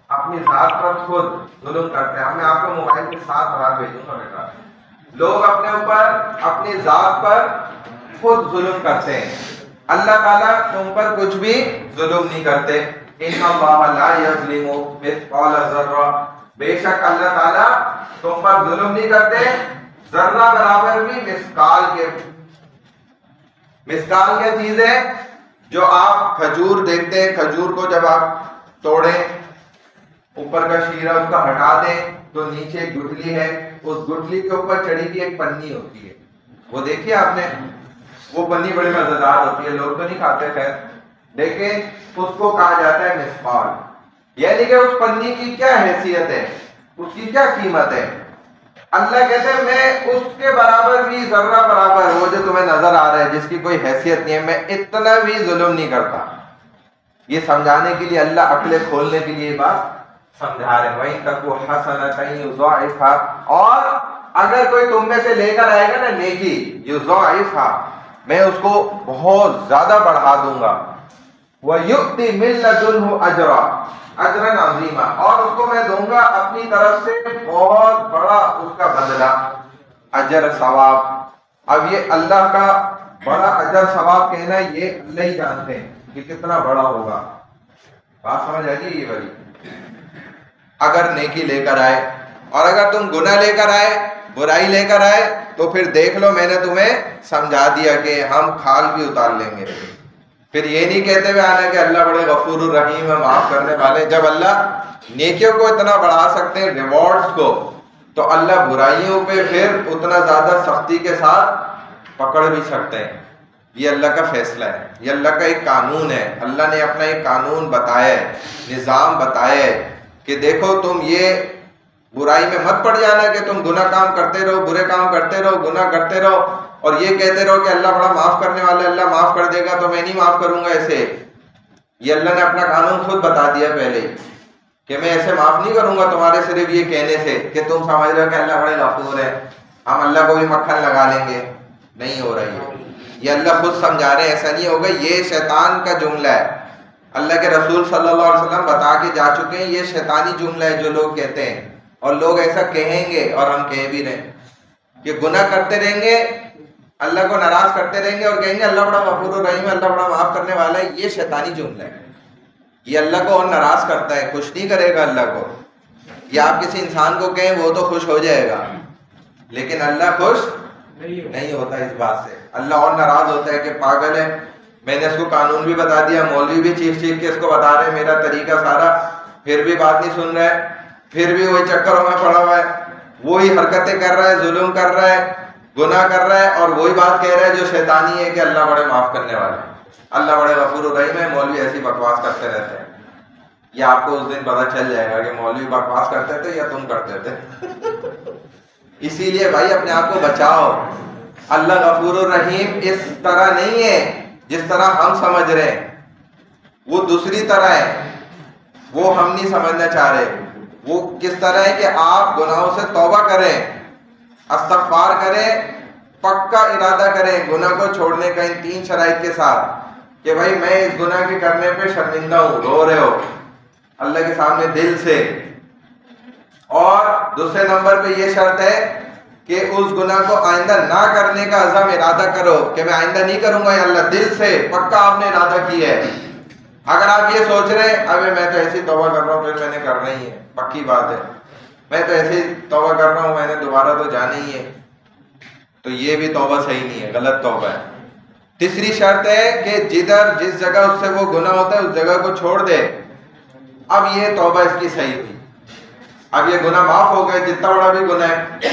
اپنی ذات پر خود ظلم کرتے ہیں. میں آپ کو موبائل کے ساتھ بات بھیجوں گا بیٹا. لوگ اپنے اوپر اپنی ذات پر خود ظلم کرتے ہیں. اللہ تعالیٰ تم پر کچھ بھی ظلم نہیں کرتے. ان اللہ لا یظلم مثقال ذرہ، بے شک اللہ تعالیٰ تم پر ظلم نہیں کرتے ذرہ برابر بھی مثقال کے. مثقال کیا چیز ہے؟ جو آپ کھجور دیکھتے ہیں، کھجور کو جب آپ توڑیں، اوپر کا شیرہ اس کا ہٹا دیں تو نیچے ایک گٹھلی ہے، اس گٹھلی کے اوپر چڑھی ہوئی ایک پنی ہوتی ہے. وہ دیکھیے آپ نے، وہ پنی بڑی مزیدار ہوتی ہے، لوگ تو نہیں کھاتے خیر، لیکن اس کو کہا جاتا ہے مثقال. یعنی کہ اس پنی کی کیا حیثیت ہے، اس کی کیا قیمت ہے. اللہ کہتے ہیں میں اس کے برابر بھی ذرہ برابر، وہ جو تمہیں نظر آ رہا ہے جس کی کوئی حیثیت نہیں ہے، میں اتنا بھی ظلم نہیں کرتا. یہ سمجھانے کے لیے اللہ عقلیں کھولنے کے لیے بات سمجھا رہے ہیں. وَإِن تَكُ حَسَنَةً يُضَاعِفْهَا، اور اگر کوئی تم میں سے لے کر آئے گا نا نیکی یضاعفھا، میں اس کو بہت زیادہ بڑھا دوں گا، وَيُؤْتِ مِن لَدُنْهُ أَجْرًا عَظِيمًا، اور اس کو میں دوں گا اپنی طرف سے بہت بڑا اس کا بدلہ، اجر ثواب۔ اب یہ اللہ کا بڑا اجر ثواب کہنا یہ اللہ ہی جانتے ہیں کہ کتنا بڑا ہوگا۔ بات سمجھ آئیے یہ والی؟ اگر نیکی لے کر آئے، اور اگر تم گناہ لے کر آئے، برائی لے کر آئے، تو پھر دیکھ لو میں نے تمہیں سمجھا دیا کہ ہم کھال بھی اتار لیں گے۔ پھر یہ نہیں کہتے ہوئے آنا کہ اللہ بڑے غفور الرحیم ہے، معاف کرنے والے۔ جب اللہ نیکیوں کو اتنا بڑھا سکتے ہیں، ریوارڈز کو، تو اللہ برائیوں پہ پھر اتنا زیادہ سختی کے ساتھ پکڑ بھی سکتے ہیں۔ یہ اللہ کا فیصلہ ہے، یہ اللہ کا ایک قانون ہے۔ اللہ نے اپنا ایک قانون بتایا ہے، نظام بتایا ہے کہ دیکھو تم یہ برائی میں مت پڑ جانا کہ تم گناہ کام کرتے رہو، برے کام کرتے رہو، گناہ کرتے رہو، اور یہ کہتے رہو کہ اللہ بڑا معاف کرنے والا ہے، اللہ معاف کر دے گا تو میں نہیں معاف کروں گا ایسے۔ یہ اللہ نے اپنا قانون خود بتا دیا پہلے کہ میں ایسے معاف نہیں کروں گا تمہارے صرف یہ کہنے سے کہ تم سمجھ رہے ہو کہ اللہ بڑے غفور ہے، ہم اللہ کو بھی مکھن لگا لیں گے۔ نہیں ہو رہی ہے، یہ اللہ خود سمجھا رہے ہیں، ایسا نہیں ہوگا۔ یہ شیطان کا جملہ ہے، اللہ کے رسول صلی اللہ علیہ وسلم بتا کے جا چکے ہیں یہ شیطانی جملہ ہے جو لوگ کہتے ہیں، اور لوگ ایسا کہیں گے اور ہم کہہ بھی رہے ہیں کہ گناہ کرتے رہیں گے، اللہ کو ناراض کرتے رہیں گے اور کہیں گے اللہ بڑا غفور الرحیم ہے، اللہ بڑا معاف کرنے والا ہے۔ یہ شیطانی جملہ ہے، یہ اللہ کو اور ناراض کرتا ہے، خوش نہیں کرے گا اللہ کو۔ یہ آپ کسی انسان کو کہیں وہ تو خوش ہو جائے گا، لیکن اللہ خوش نہیں ہوتا اس بات سے۔ اللہ اور ناراض ہوتا ہے کہ پاگل ہے، میں نے اس کو قانون بھی بتا دیا، مولوی بھی چیخ چیخ کے اس کو بتا رہے ہیں میرا طریقہ سارا، پھر بھی بات نہیں سن رہا ہے، پھر بھی وہی چکروں میں پڑا ہوا ہے، وہی حرکتیں کر رہا ہے، ظلم کر رہا ہے، گناہ کر رہا ہے، اور وہی بات کہہ رہا ہے جو شیطانی ہے کہ اللہ بڑے معاف کرنے والے ہیں، اللہ بڑے غفور الرحیم ہے۔ مولوی ایسی بکواس کرتے رہتے ہیں۔ یہ آپ کو اس دن پتہ چل جائے گا کہ مولوی بکواس کرتے تھے یا تم کرتے تھے۔ اسی لیے بھائی اپنے آپ کو بچاؤ۔ اللہ غفور الرحیم اس طرح نہیں ہے جس طرح ہم سمجھ رہے ہیں، وہ دوسری طرح ہے، وہ ہم نہیں سمجھنا چاہ رہے۔ وہ کس طرح ہے کہ آپ گناہوں سے توبہ کریں، استغفار کریں، پکا ارادہ کریں گناہ کو چھوڑنے کا ان 3 شرائط کے ساتھ کہ بھائی میں اس گناہ کے کرنے پہ شرمندہ ہوں، رو رہے ہو اللہ کے سامنے دل سے۔ اور دوسرے نمبر پہ یہ شرط ہے کہ اس گناہ کو آئندہ نہ کرنے کا عزم ارادہ کرو کہ میں آئندہ نہیں کروں گا یا اللہ، دل سے پکا آپ نے ارادہ کی ہے۔ اگر آپ یہ سوچ رہے ہیں ابھی میں تو ایسی توبہ کر رہا ہوں پھر میں نے کرنا ہی ہے، پکی بات ہے، میں تو ایسی توبہ کر رہا ہوں میں نے دوبارہ تو جانا ہی ہے، تو یہ بھی توبہ صحیح نہیں ہے، غلط توبہ ہے۔ تیسری شرط ہے کہ جس جگہ اس سے وہ گناہ ہوتا ہے اس جگہ کو چھوڑ دے۔ اب یہ توبہ اس کی صحیح ہوئی، اب یہ گناہ معاف ہو گئے، جتنا بڑا بھی گناہ ہے۔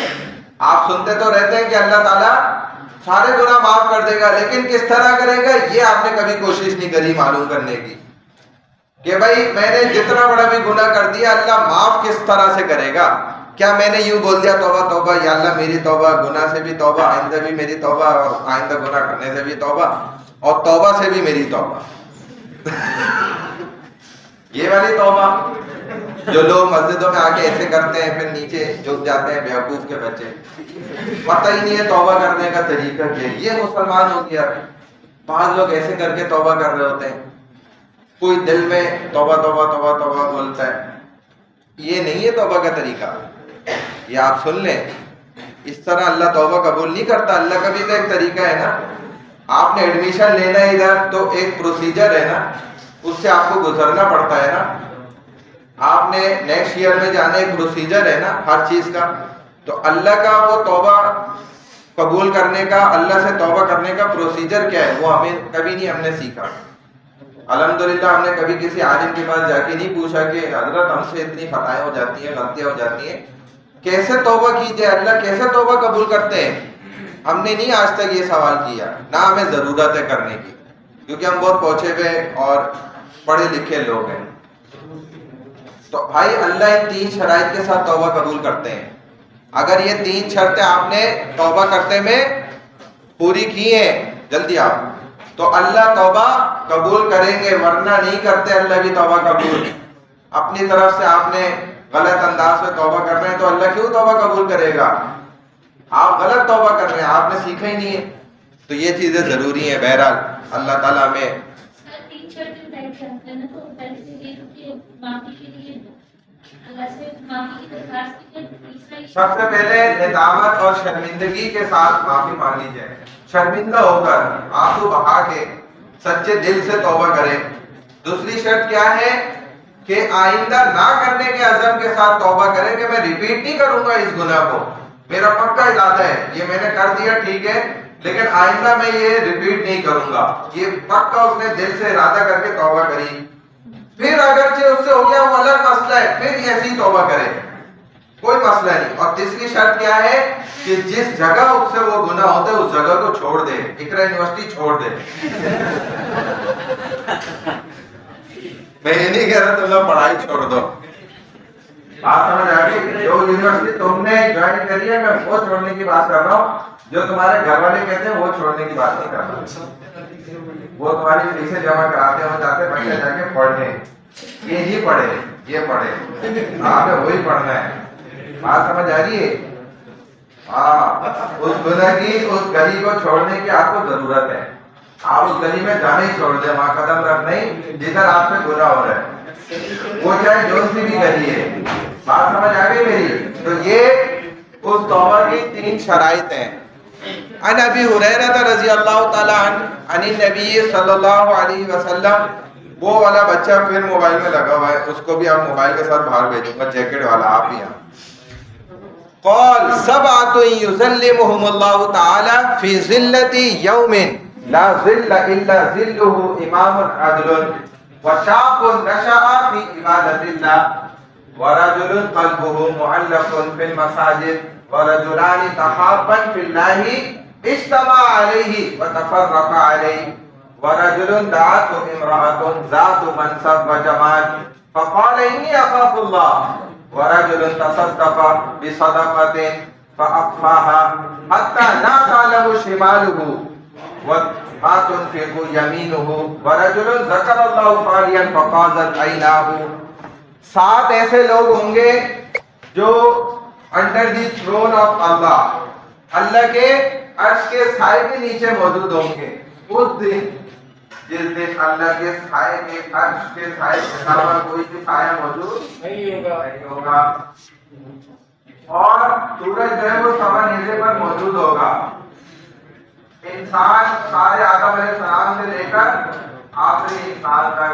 آپ سنتے تو رہتے ہیں کہ اللہ تعالیٰ سارے گناہ معاف کر دے گا، لیکن کس طرح کرے گا یہ آپ نے کبھی کوشش نہیں کری معلوم کرنے کی کہ بھائی میں نے جتنا بڑا بھی گناہ کر دیا اللہ معاف کس طرح سے کرے گا۔ کیا میں نے یوں بول دیا توبہ توبہ یا اللہ میری توبہ، گناہ سے بھی توبہ، آئندہ بھی میری توبہ، اور آئندہ گناہ کرنے سے بھی توبہ، اور توبہ سے بھی میری توبہ۔ یہ والی توبہ جو لوگ مسجدوں میں آ کے ایسے کرتے ہیں پھر نیچے جھک جاتے ہیں بیوقوف کے بچے، پتہ ہی نہیں ہے توبہ کرنے کا طریقہ کیا ہے۔ یہ مسلمان ہو گیا۔ بعض لوگ ایسے کر کے توبہ کر رہے ہوتے ہیں، کوئی دل میں توبہ توبہ توبہ توبہ بولتا ہے، یہ نہیں ہے توبہ کا طریقہ۔ یہ آپ سن لیں، اس طرح اللہ توبہ قبول نہیں کرتا۔ اللہ کا بھی تو ایک طریقہ ہے نا، آپ نے ایڈمیشن لینا ہے ادھر تو ایک پروسیجر ہے نا، اس سے آپ کو گزرنا پڑتا ہے نا۔ آپ نے نیکسٹ ایئر میں جانا ایک پروسیجر ہے نا ہر چیز کا، تو اللہ کا وہ توبہ قبول کرنے کا، اللہ سے توبہ کرنے کا پروسیجر کیا ہے وہ ہمیں کبھی نہیں ہم نے سیکھا۔ الحمدللہ ہم نے کبھی کسی عالم کے پاس جا کے نہیں پوچھا کہ حضرت ہم سے اتنی خطائیں ہو جاتی ہیں، غلطیاں ہو جاتی ہیں، کیسے توبہ کی جائے، اللہ کیسے توبہ قبول کرتے ہیں۔ ہم نے نہیں آج تک یہ سوال کیا، نہ ہمیں ضرورت ہے کرنے کی، کیونکہ ہم بہت پہنچے ہوئے اور پڑھے لکھے لوگ ہیں۔ تو بھائی اللہ ان 3 شرائط کے ساتھ توبہ قبول کرتے ہیں۔ اگر یہ 3 شرطیں آپ نے توبہ کرتے میں پوری کی ہیں جلدی آپ، تو اللہ توبہ قبول کریں گے، ورنہ نہیں کرتے اللہ بھی توبہ قبول۔ اپنی طرف سے آپ نے غلط انداز میں توبہ کر رہے ہیں تو اللہ کیوں توبہ قبول کرے گا؟ آپ غلط توبہ کر رہے ہیں، آپ نے سیکھا ہی نہیں ہے. تو یہ چیزیں ضروری ہیں. بہرحال اللہ تعالیٰ ہمیں سب سے پہلے ندامت اور شرمندگی کے ساتھ معافی مانگی جائے. شرمندہ ہو کر آنسو بہا کے سچے دل سے توبہ کریں. دوسری شرط کیا ہے کہ آئندہ نہ کرنے کے عزم کے ساتھ توبہ کریں کہ میں ریپیٹ نہیں کروں گا اس گناہ کو. میرا پکا ارادہ ہے، یہ میں نے کر دیا ٹھیک ہے، لیکن آئندہ میں یہ ریپیٹ نہیں کروں گا. یہ پکا اس نے دل سے ارادہ کر کے توبہ کری. پھر اگرچہ اس سے ہو گیا وہ الگ مسئلہ ہے، پھر ایسی توبہ کرے، کوئی مسئلہ نہیں. اور تیسری شرط کیا ہے کہ جس جگہ اس سے وہ گناہ ہوتا ہے اس جگہ کو چھوڑ دے. اقرا یونیورسٹی چھوڑ دے. میں یہ نہیں کہہ رہا تم لوگ پڑھائی چھوڑ دو. بات سمجھ آ گئی؟ جو یونیورسٹی تم نے جوائن کری ہے میں وہ چھوڑنے کی بات کر رہا ہوں. جو تمہارے گھر والے کہتے ہیں وہ چھوڑنے کی بات نہیں کر رہا. وہ تمہاری فیسیں جمع کراتے ہو جاتے بچے جا کے پڑھنے، یہ نہیں پڑھے یہ پڑھے، آپ نے وہی پڑھنا ہے. بات سمجھ آ رہی ہے؟ ہاں، اس گناہ کی اس گلی کو چھوڑنے کی آپ کو ضرورت ہے. آپ اس گلی میں جانا ہی چھوڑ دیں، وہاں قدم رکھ نہیں جدھر آپ سے گناہ ہو رہا ہے، وہ چاہے جو سی بھی گلی ہے. بات سمجھ آ گئی میری؟ تو یہ اس توبہ کی 3 شرائط ہیں. عن ابی ہریرہ رضی اللہ تعالی عنہ عن النبی صلی اللہ علیہ وسلم. وہ والا بچہ پھر موبائل میں لگا ہوا ہے، اس کو بھی آپ موبائل کے ساتھ باہر بھیجوں گا، جیکٹ والا آپ ہی. قال سبعۃ یظلمهم اللہ تعالی فی ظلۃ یوم لا ظل الا ظلہ امام عدل وشاب نشأ فی عبادۃ اللہ ورجل قلبه معلق فی المساجد ورجلان تحابا فی اللہ اجتمع علیہ وتفرق علیہ ورجل دعته امرأة ذات منصب وجمال فقال انی اخاف اللہ ورجل تصدق بصدقة فأخفاها حتى لا تعلم شماله وما تنفق يمينه ورجل ذكر الله خاليا ففاضت عيناه. 7 ایسے لوگ ہوں گے جو انڈر دی تھرون آف اللہ، اللہ کے عرش کے سائے کے نیچے موجود ہوں گے. اس دن جس دن اللہ کے سائے کے عرش کے سائے کے علاوہ کوئی بھی سایہ موجود نہیں ہوگا. اور سورج جو ہے وہ سوا نیزے پر موجود ہوگا. انسان سارے آدم علیہ السلام سے لے کر آخری انسان تک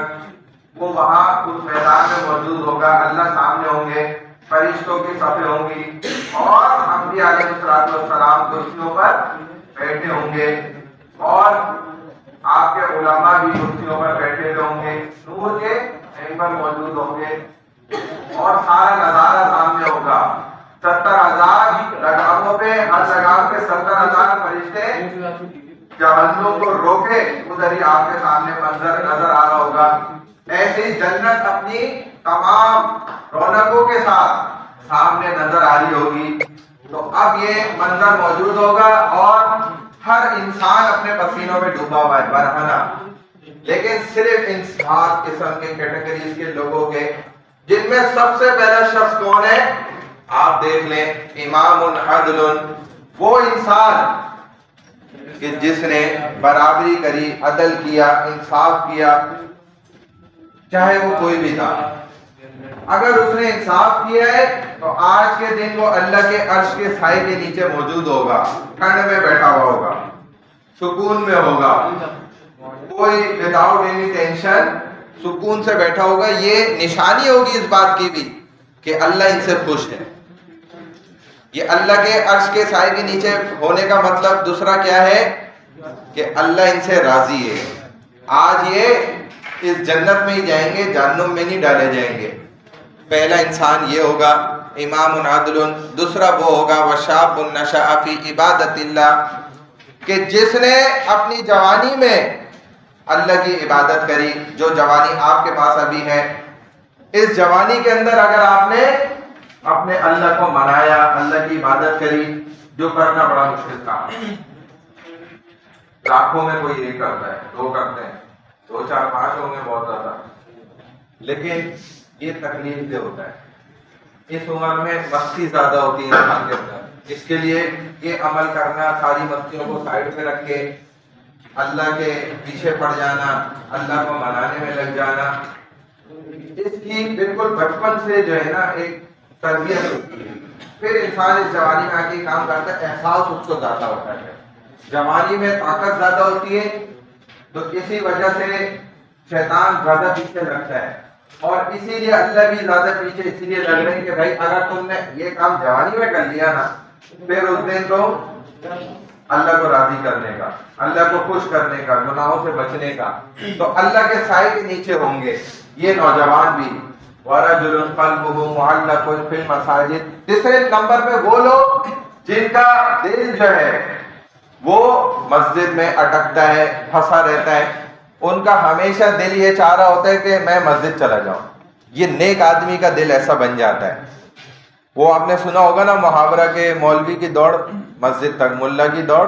وہ وہاں اس میدان میں موجود ہوگا. اللہ سامنے ہوں گے، فرشتوں کی صفیں ہوں گی اور انبیاء علیہ السلام کرسیوں پر بیٹھے ہوں گے اور آپ کے علماء بھی کرسیوں پر بیٹھے ہوئے ہوں گے، نور کے ممبر موجود ہوں گے اور سارا نظارہ سامنے ہوگا. 70,000 لگاموں پہ، ہر لگام پہ 70,000 فرشتے جہنم کو روکے ادھر ہی آپ کے سامنے منظر نظر آ رہا ہوگا. ایسی جنت اپنی تمام رونقوں کے ساتھ سامنے نظر آ رہی ہوگی. تو اب یہ منظر موجود ہوگا اور ہر انسان اپنے پسینوں میں ڈوبا ہوا ہے برہنہ، لیکن صرف ان 7 قسم کے کیٹیگریز کے لوگوں کے، جن میں سب سے پہلا شخص کون ہے آپ دیکھ لیں، امام عدل، وہ انسان کہ جس نے برابری کری، عدل کیا، انصاف کیا، چاہے وہ کوئی بھی تھا. اگر اس نے انصاف کیا ہے تو آج کے دن وہ اللہ کے عرش کے سائے کے نیچے موجود ہوگا، ٹھنڈ میں بیٹھا ہوا ہوگا، سکون میں ہوگا، کوئی وداؤٹ اینی ٹینشن سکون سے بیٹھا ہوگا. یہ نشانی ہوگی اس بات کی بھی کہ اللہ ان سے خوش ہے. یہ اللہ کے عرش کے سائے کے نیچے ہونے کا مطلب دوسرا کیا ہے کہ اللہ ان سے راضی ہے. آج یہ اس جنت میں ہی جائیں گے، جہنم میں نہیں ڈالے جائیں گے. پہلا انسان یہ ہوگا امام عادل. دوسرا وہ ہوگا وشاب نشأ فی عبادت اللہ، کہ جس نے اپنی جوانی میں اللہ کی عبادت کری. جو جوانی آپ کے پاس ابھی ہے، اس جوانی کے اندر اگر آپ نے اپنے اللہ کو منایا، اللہ کی عبادت کری، جو کرنا بڑا مشکل کام ہے. لاکھوں میں کوئی ایک کرتا ہے، 2 کرتے ہیں، 2 4 5 ہوں گے بہت زیادہ، لیکن یہ تکلیف دہ ہوتا ہے. اس عمر میں مستی زیادہ ہوتی ہے انسان کے اندر، اس کے لیے یہ عمل کرنا، ساری مستیوں کو سائڈ میں رکھ کے اللہ کے پیچھے پڑ جانا، اللہ کو منانے میں لگ جانا، اس کی بالکل بچپن سے جو ہے نا ایک تربیت ہوتی ہے. پھر انسان اس جوانی میں آ کے کام کرتا ہے، احساس اس کو زیادہ ہوتا ہے. جوانی میں طاقت زیادہ ہوتی ہے تو اسی وجہ سے شیطان زیادہ پیچھے لگتا ہے، اور اسی لیے اللہ بھی زیادہ پیچھے اسی لیے لگ رہے ہیں کہ بھائی اگر تم نے یہ کام جوانی میں کر لیا نا، پھر اس دن تو اللہ کو راضی کرنے کا، اللہ کو خوش کرنے کا، گناہوں سے بچنے کا، تو اللہ کے سائے کے نیچے ہوں گے یہ نوجوان بھی. وَرَجُلٌ قَلْبُهُ مُعَلَّقٌ فِي الْمَسَاجِدِ. تیسرے نمبر پہ وہ لوگ جن کا دل جو ہے وہ مسجد میں اٹکتا ہے، پھنسا رہتا ہے، ان کا ہمیشہ دل یہ چاہ رہا ہوتا ہے کہ میں مسجد چلا جاؤں. یہ نیک آدمی کا دل ایسا بن جاتا ہے. وہ آپ نے سنا ہوگا نا محاورہ کے مولوی کی دوڑ مسجد تک، ملا کی دوڑ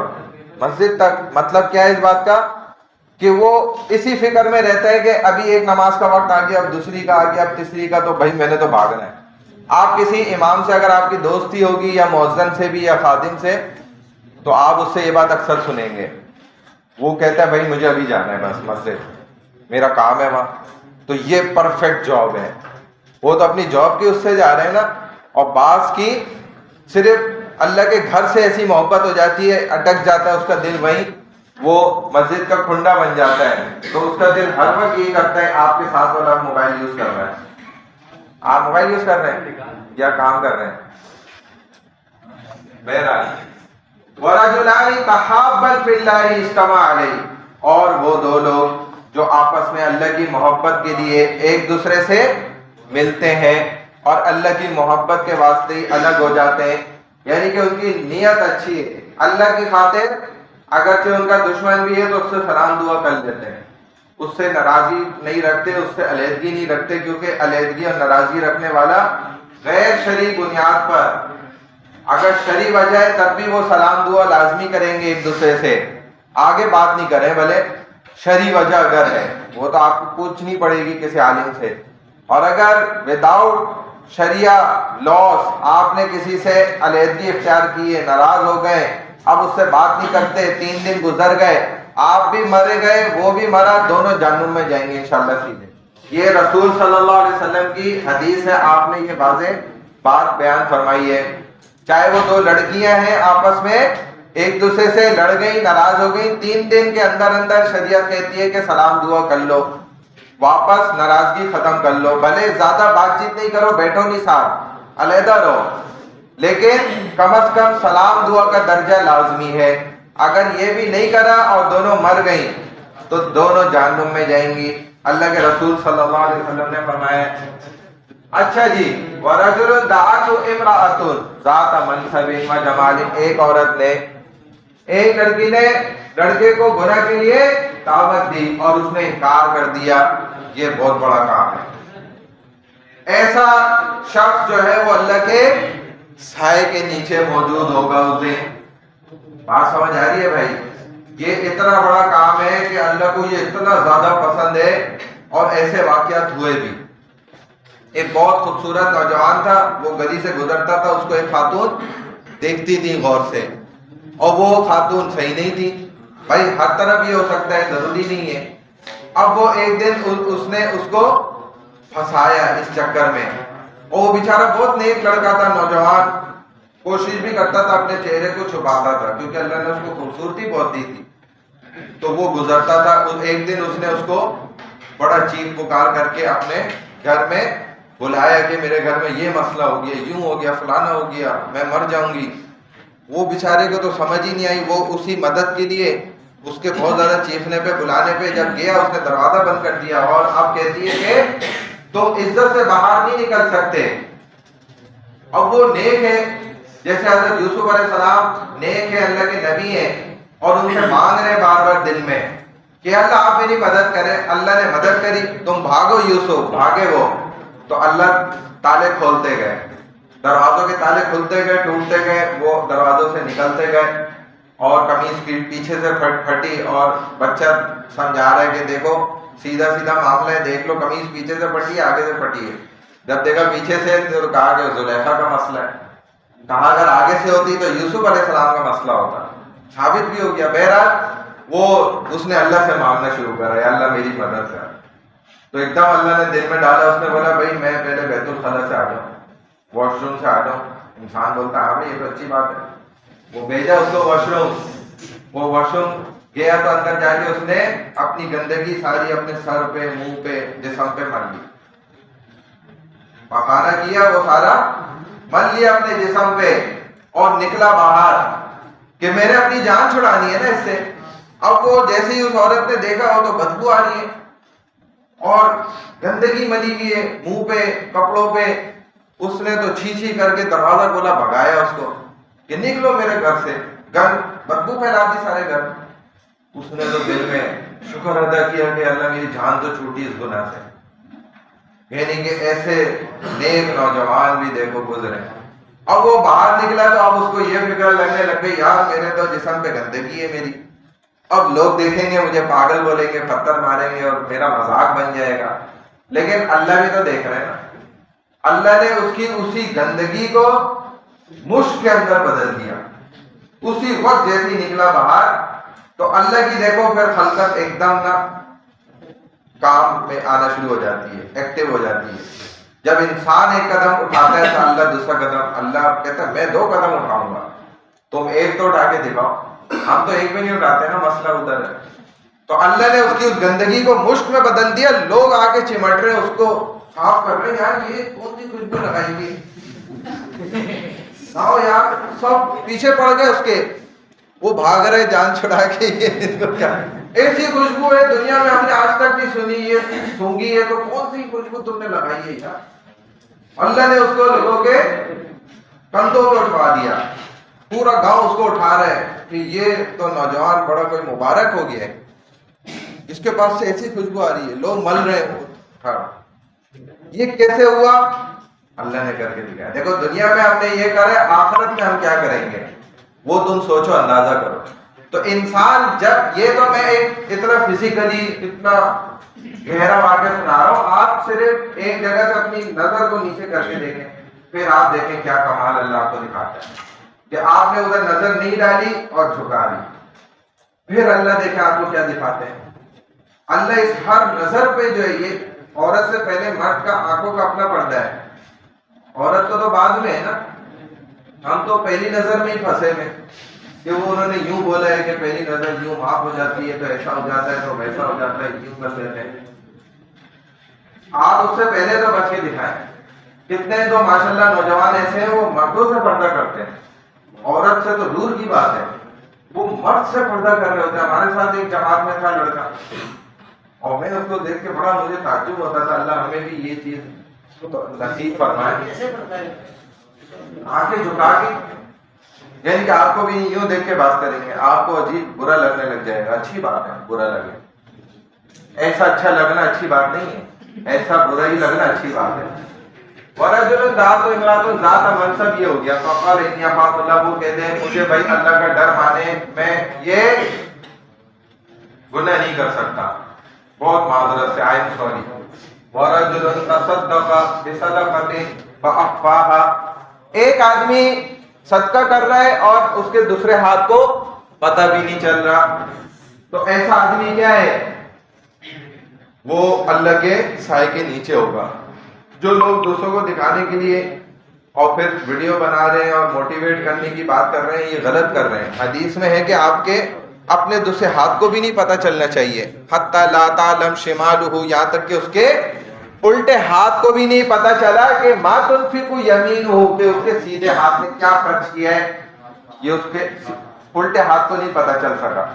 مسجد تک. مطلب کیا ہے اس بات کا کہ وہ اسی فکر میں رہتا ہے کہ ابھی ایک نماز کا وقت آ گیا، اب دوسری کا آ گیا، اب تیسری کا، تو بھائی میں نے تو بھاگنا ہے. آپ کسی امام سے اگر آپ کی دوستی ہوگی یا مؤذن سے بھی یا خادم سے، تو آپ اس سے یہ بات اکثر سنیں گے، وہ کہتا ہے بھائی مجھے ابھی جانا ہے بس مسجد، میرا کام ہے وہاں. تو یہ پرفیکٹ جاب ہے. وہ تو اپنی جاب کی اس سے جا رہے ہیں نا. اور بعض کی صرف اللہ کے گھر سے ایسی محبت ہو جاتی ہے، اٹک جاتا ہے اس کا دل وہیں، وہ مسجد کا کھنڈا بن جاتا ہے، تو اس کا دل ہر وقت یہ کرتا ہے آپ کے ساتھ والا موبائل یوز کر رہا ہے. آپ موبائل یوز کر رہے ہیں یا کام کر رہے ہیں؟ بہرحال وَرَجُلَانِ تَحَابَّا فِي اللَّهِ اجْتَمَعَا عَلَيْهِ. اور وہ دو لوگ جو آپس میں اللہ کی محبت کے لیے ایک دوسرے سے ملتے ہیں اور اللہ کی محبت کے واسطے ہی الگ ہو جاتے ہیں، یعنی کہ ان کی نیت اچھی ہے اللہ کی خاطر، اگرچہ ان کا دشمن بھی ہے تو اس سے سلام دعا کر لیتے ہیں، اس سے ناراضی نہیں رکھتے، اس سے علیحدگی نہیں رکھتے، کیونکہ علیحدگی اور ناراضگی رکھنے والا غیر شرعی بنیاد پر، اگر شرعی وجہ ہے تب بھی وہ سلام دعا لازمی کریں گے ایک دوسرے سے، آگے بات نہیں کریں بھلے شرعی وجہ اگر ہے، وہ تو آپ کو پوچھنی پڑے گی کسی عالم سے. اور اگر وداؤٹ شریعہ لاس آپ نے کسی سے علیحدگی اختیار کی ہے، ناراض ہو گئے، اب اس سے بات نہیں کرتے، 3 دن گزر گئے، آپ بھی مرے گئے وہ بھی مرا، دونوں جہنم میں جائیں گے انشاءاللہ سیدھے. یہ رسول صلی اللہ علیہ وسلم کی حدیث ہے، آپ نے یہ واضح بات بیان فرمائی ہے. چاہے وہ دو لڑکیاں ہیں آپس میں ایک دوسرے سے لڑ گئی، ناراض ہو گئی، 3 دن کے اندر اندر شریعت کہتی ہے کہ سلام دعا کر لو، واپس ناراضگی ختم کر لو، بھلے زیادہ بات چیت نہیں کرو، بیٹھو نہیں ساتھ، علیحدہ رہو، لیکن کم از کم سلام دعا کا درجہ لازمی ہے. اگر یہ بھی نہیں کرا اور دونوں مر گئیں تو دونوں جہنم میں جائیں گی. اللہ کے رسول صلی اللہ علیہ وسلم نے فرمایا. اچھا جی، وَرَجُلٌ دَعَتْهُ امْرَأَةٌ ذَاتَ مَنْصَبٍ وَجَمَالٍ. ایک عورت نے، ایک لڑکی نے لڑکے کو گناہ کے لیے دعوت دی اور اس نے انکار کر دیا. یہ بہت بڑا کام ہے. ایسا شخص جو ہے وہ اللہ کے سائے کے نیچے موجود ہوگا اس دن. بات سمجھ آ رہی ہے بھائی؟ یہ اتنا بڑا کام ہے کہ اللہ کو یہ اتنا زیادہ پسند ہے، اور ایسے واقعات ہوئے بھی. ایک بہت خوبصورت نوجوان تھا، وہ گلی سے گزرتا تھا، اس کو ایک خاتون دیکھتی تھی غور سے، اور وہ خاتون صحیح نہیں تھی. بھائی ہر طرف یہ ہو سکتا ہے، ضروری نہیں ہے. اب وہ ایک دن اس نے اس کو پھنسایا اس چکر میں. وہ بیچارہ بہت نیک لڑکا تھا، نوجوان، کوشش بھی کرتا تھا اپنے چہرے کو چھپاتا تھا کیونکہ اللہ نے اس کو خوبصورتی بہت دی تھی. تو وہ گزرتا تھا. ایک دن اس نے اس کو بڑا چیخ پکار کر کے اپنے گھر میں بلایا کہ میرے گھر میں یہ مسئلہ ہو گیا، یوں ہو گیا، فلانا ہو گیا، میں مر جاؤں گی. وہ بیچارے کو تو سمجھ ہی نہیں آئی. وہ اسی مدد کے لیے اس کے بہت زیادہ چیخنے پہ، بلانے پہ جب گیا، اس نے دروازہ بند کر دیا. اور اب کہتی ہے کہ تم عزت سے باہر نہیں نکل سکتے. اب وہ نیک ہے، جیسے حضرت یوسف علیہ السلام نیک ہے، اللہ کے نبی ہیں، اور ان سے مانگ رہے بار بار دل میں کہ اللہ آپ میری مدد کریں. اللہ نے مدد کری، تم بھاگو یوسف. بھاگے وہ تو اللہ تالے کھولتے گئے، دروازوں کے تالے کھلتے گئے، ٹوٹتے گئے، وہ دروازوں سے نکلتے گئے. اور قمیص پیچھے سے پھٹی، اور بچہ سمجھا رہا ہے کہ دیکھو سیدھا سیدھا معاملہ ہے، دیکھ لو قمیص پیچھے سے پھٹی ہے، آگے سے پھٹی ہے. جب دیکھا پیچھے سے تو کہا کہ زلیخا کا مسئلہ ہے. کہا اگر آگے سے ہوتی تو یوسف علیہ السلام کا مسئلہ ہوتا، ثابت بھی ہو گیا۔ بہرحال وہ اس نے اللہ سے مانگنا شروع کرا، یا اللہ میری مدد کر۔ تو ایک دم اللہ نے دل میں ڈالا، اس نے بولا بھائی میں پہلے بیت الخلا سے آ جاؤں، واش روم سے آ جاؤں۔ انسان بولتا ہاں بھائی یہ تو اچھی بات ہے، وہ بھیجا اس کو واش روم۔ وہ واش روم گیا تو اندر جا کے اس نے اپنی گندگی ساری اپنے سر پہ، منہ پہ، جسم پہ مل لی، پخانا کیا، وہ سارا مل لیا اپنے جسم پہ، اور نکلا باہر کہ میں نے اپنی جان چھڑانی ہے نا اس سے۔ اب وہ جیسے ہی اس عورت نے دیکھا وہ تو بدبو آ رہی ہے اور گندگی ملی ہوئی ہے منہ پہ، کپڑوں پہ۔ اس نے تو چھی چھی کر کے دروازہ کھولا، بھگایا اس کو کہ نکلو میرے گھر سے، گھر بدبو پھیلا دی سارے گھر۔ اس نے تو دل میں شکر ادا کیا کہ اللہ میری جان تو چھوٹی اس گناہ سے۔ یعنی کہ ایسے نیک نوجوان بھی دیکھو گزرے۔ اب وہ باہر نکلا تو اب اس کو یہ فکر لگنے لگ گئی یار میرے تو جسم پہ گندگی ہے میری، اب لوگ دیکھیں گے مجھے پاگل بولیں گے، پتھر ماریں گے اور میرا مذاق بن جائے گا۔ لیکن اللہ بھی تو دیکھ رہے ہیں نا، اللہ نے اس کی اسی گندگی کو مشک کے اندر بدل دیا اسی وقت جیسے ہی نکلا باہر۔ تو اللہ کی دیکھو پھر خلقت ایک دم نا کام میں آنا شروع ہو جاتی ہے، ایکٹیو ہو جاتی ہے۔ جب انسان ایک قدم اٹھاتا ہے تو اللہ دوسرا قدم، اللہ کہتا ہے میں 2 قدم اٹھاؤں گا، تم ایک تو اٹھا کے دکھاؤ۔ ہم تو ایک بھی نہیں اٹھاتے نا، مسئلہ ادھر ہے۔ تو اللہ نے اس کی اس گندگی کو مشک میں بدل دیا، لوگ آ کے چمٹ رہے اس کو صاف کر رہے ہیں، یار یہ کون سی خوشبو لگائی گئی، آؤ یار، سب پیچھے پڑ گئے اس کے، وہ بھاگ رہے جان چھڑا کے، یہ کیا ایسی خوشبو ہے دنیا میں ہم نے آج تک نہیں سنی، یہ سونگھی ہے تو کون سی خوشبو تم نے لگائی ہے یار۔ اللہ نے اس کو لوگوں کے کندھوں پہ اٹھا دیا، پورا گاؤں اس کو اٹھا رہا ہے کہ یہ تو نوجوان بڑا کوئی مبارک ہو گیا ہے، اس کے پاس سے ایسی خوشبو آ رہی ہے، لوگ مل رہے ہیں۔ یہ کیسے ہوا؟ اللہ نے کر کے دکھایا۔ دیکھو دنیا میں ہم نے یہ کرا ہے، آخرت میں ہم کیا کریں گے وہ تم سوچو، اندازہ کرو۔ تو انسان جب یہ تو میں ایک اتنا فزیکلی اتنا گہرا واقعہ سنا رہا ہوں، آپ صرف ایک جگہ سے اپنی نظر کو نیچے کر کے دیکھیں، پھر آپ دیکھیں کیا کمال اللہ آپ کو دکھاتا ہے کہ آپ نے ادھر نظر نہیں ڈالی اور جھکا دی، پھر اللہ دیکھیں آپ کو کیا دکھاتے ہیں۔ اللہ اس ہر نظر پہ جو ہے، یہ عورت سے پہلے مرد کا آنکھوں کا اپنا پردہ ہے، عورت تو بعد میں ہے نا، ہم تو پہلی نظر میں ہی پھنسے میں کہ وہ انہوں نے یوں بولا ہے کہ پہلی نظر یوں معاف ہو جاتی ہے تو ایسا ہو جاتا ہے تو ویسا ہو جاتا ہے، یوں پھنسے ہیں۔ آپ اس سے پہلے تو بچ کے دکھائیں۔ کتنے تو ماشاءاللہ نوجوان ایسے ہیں وہ مردوں سے پردہ کرتے ہیں، عورت سے تو دور کی بات ہے، وہ مرد سے پردہ کر رہے ہوتے ہیں۔ ہمارے ساتھ ایک جماعت میں تھا لڑکا، اور میں اس کو دیکھ کے بڑا مجھے تعجب ہوتا تھا، اللہ ہمیں بھی یہ چیز نصیب فرمائے، آنکھیں جھکا کے، یعنی کہ آپ کو بھی یوں دیکھ کے بات کریں گے، آپ کو عجیب برا لگنے لگ جائے گا۔ اچھی بات ہے برا لگے، ایسا اچھا لگنا اچھی بات نہیں ہے، ایسا برا ہی لگنا اچھی بات ہے۔ ورجل ذات و امرأۃ ذات منصب، یہ ہو گیا۔ فقال انی اخاف اللہ، وہ کہتے ہیں مجھے بھائی اللہ کا ڈر مانے، میں یہ گناہ نہیں کر سکتا، بہت معذرت سے، آئی ایم سوری۔ ورجل تصدق بصدقۃ فاخفاها، ایک آدمی صدقہ کر رہا ہے اور اس کے دوسرے ہاتھ کو پتہ بھی نہیں چل رہا، تو ایسا آدمی کیا ہے؟ وہ اللہ کے سائے کے نیچے ہوگا۔ جو لوگ دوسروں کو دکھانے کے لیے اور پھر ویڈیو بنا رہے ہیں اور موٹیویٹ کرنے کی بات کر رہے ہیں، یہ غلط کر رہے ہیں۔ حدیث میں ہے کہ آپ کے اپنے دوسرے ہاتھ کو بھی نہیں پتہ چلنا چاہیے، حتی لا تعلم شمالہ، یہاں تک کہ اس کے الٹے ہاتھ کو بھی نہیں پتا چلا کہ ما تنفق یمینہ، کہ اس کے سیدھے ہاتھ نے کیا خرچ کیا ہے، یہ اس کے الٹے ہاتھ کو نہیں پتا چل سکا۔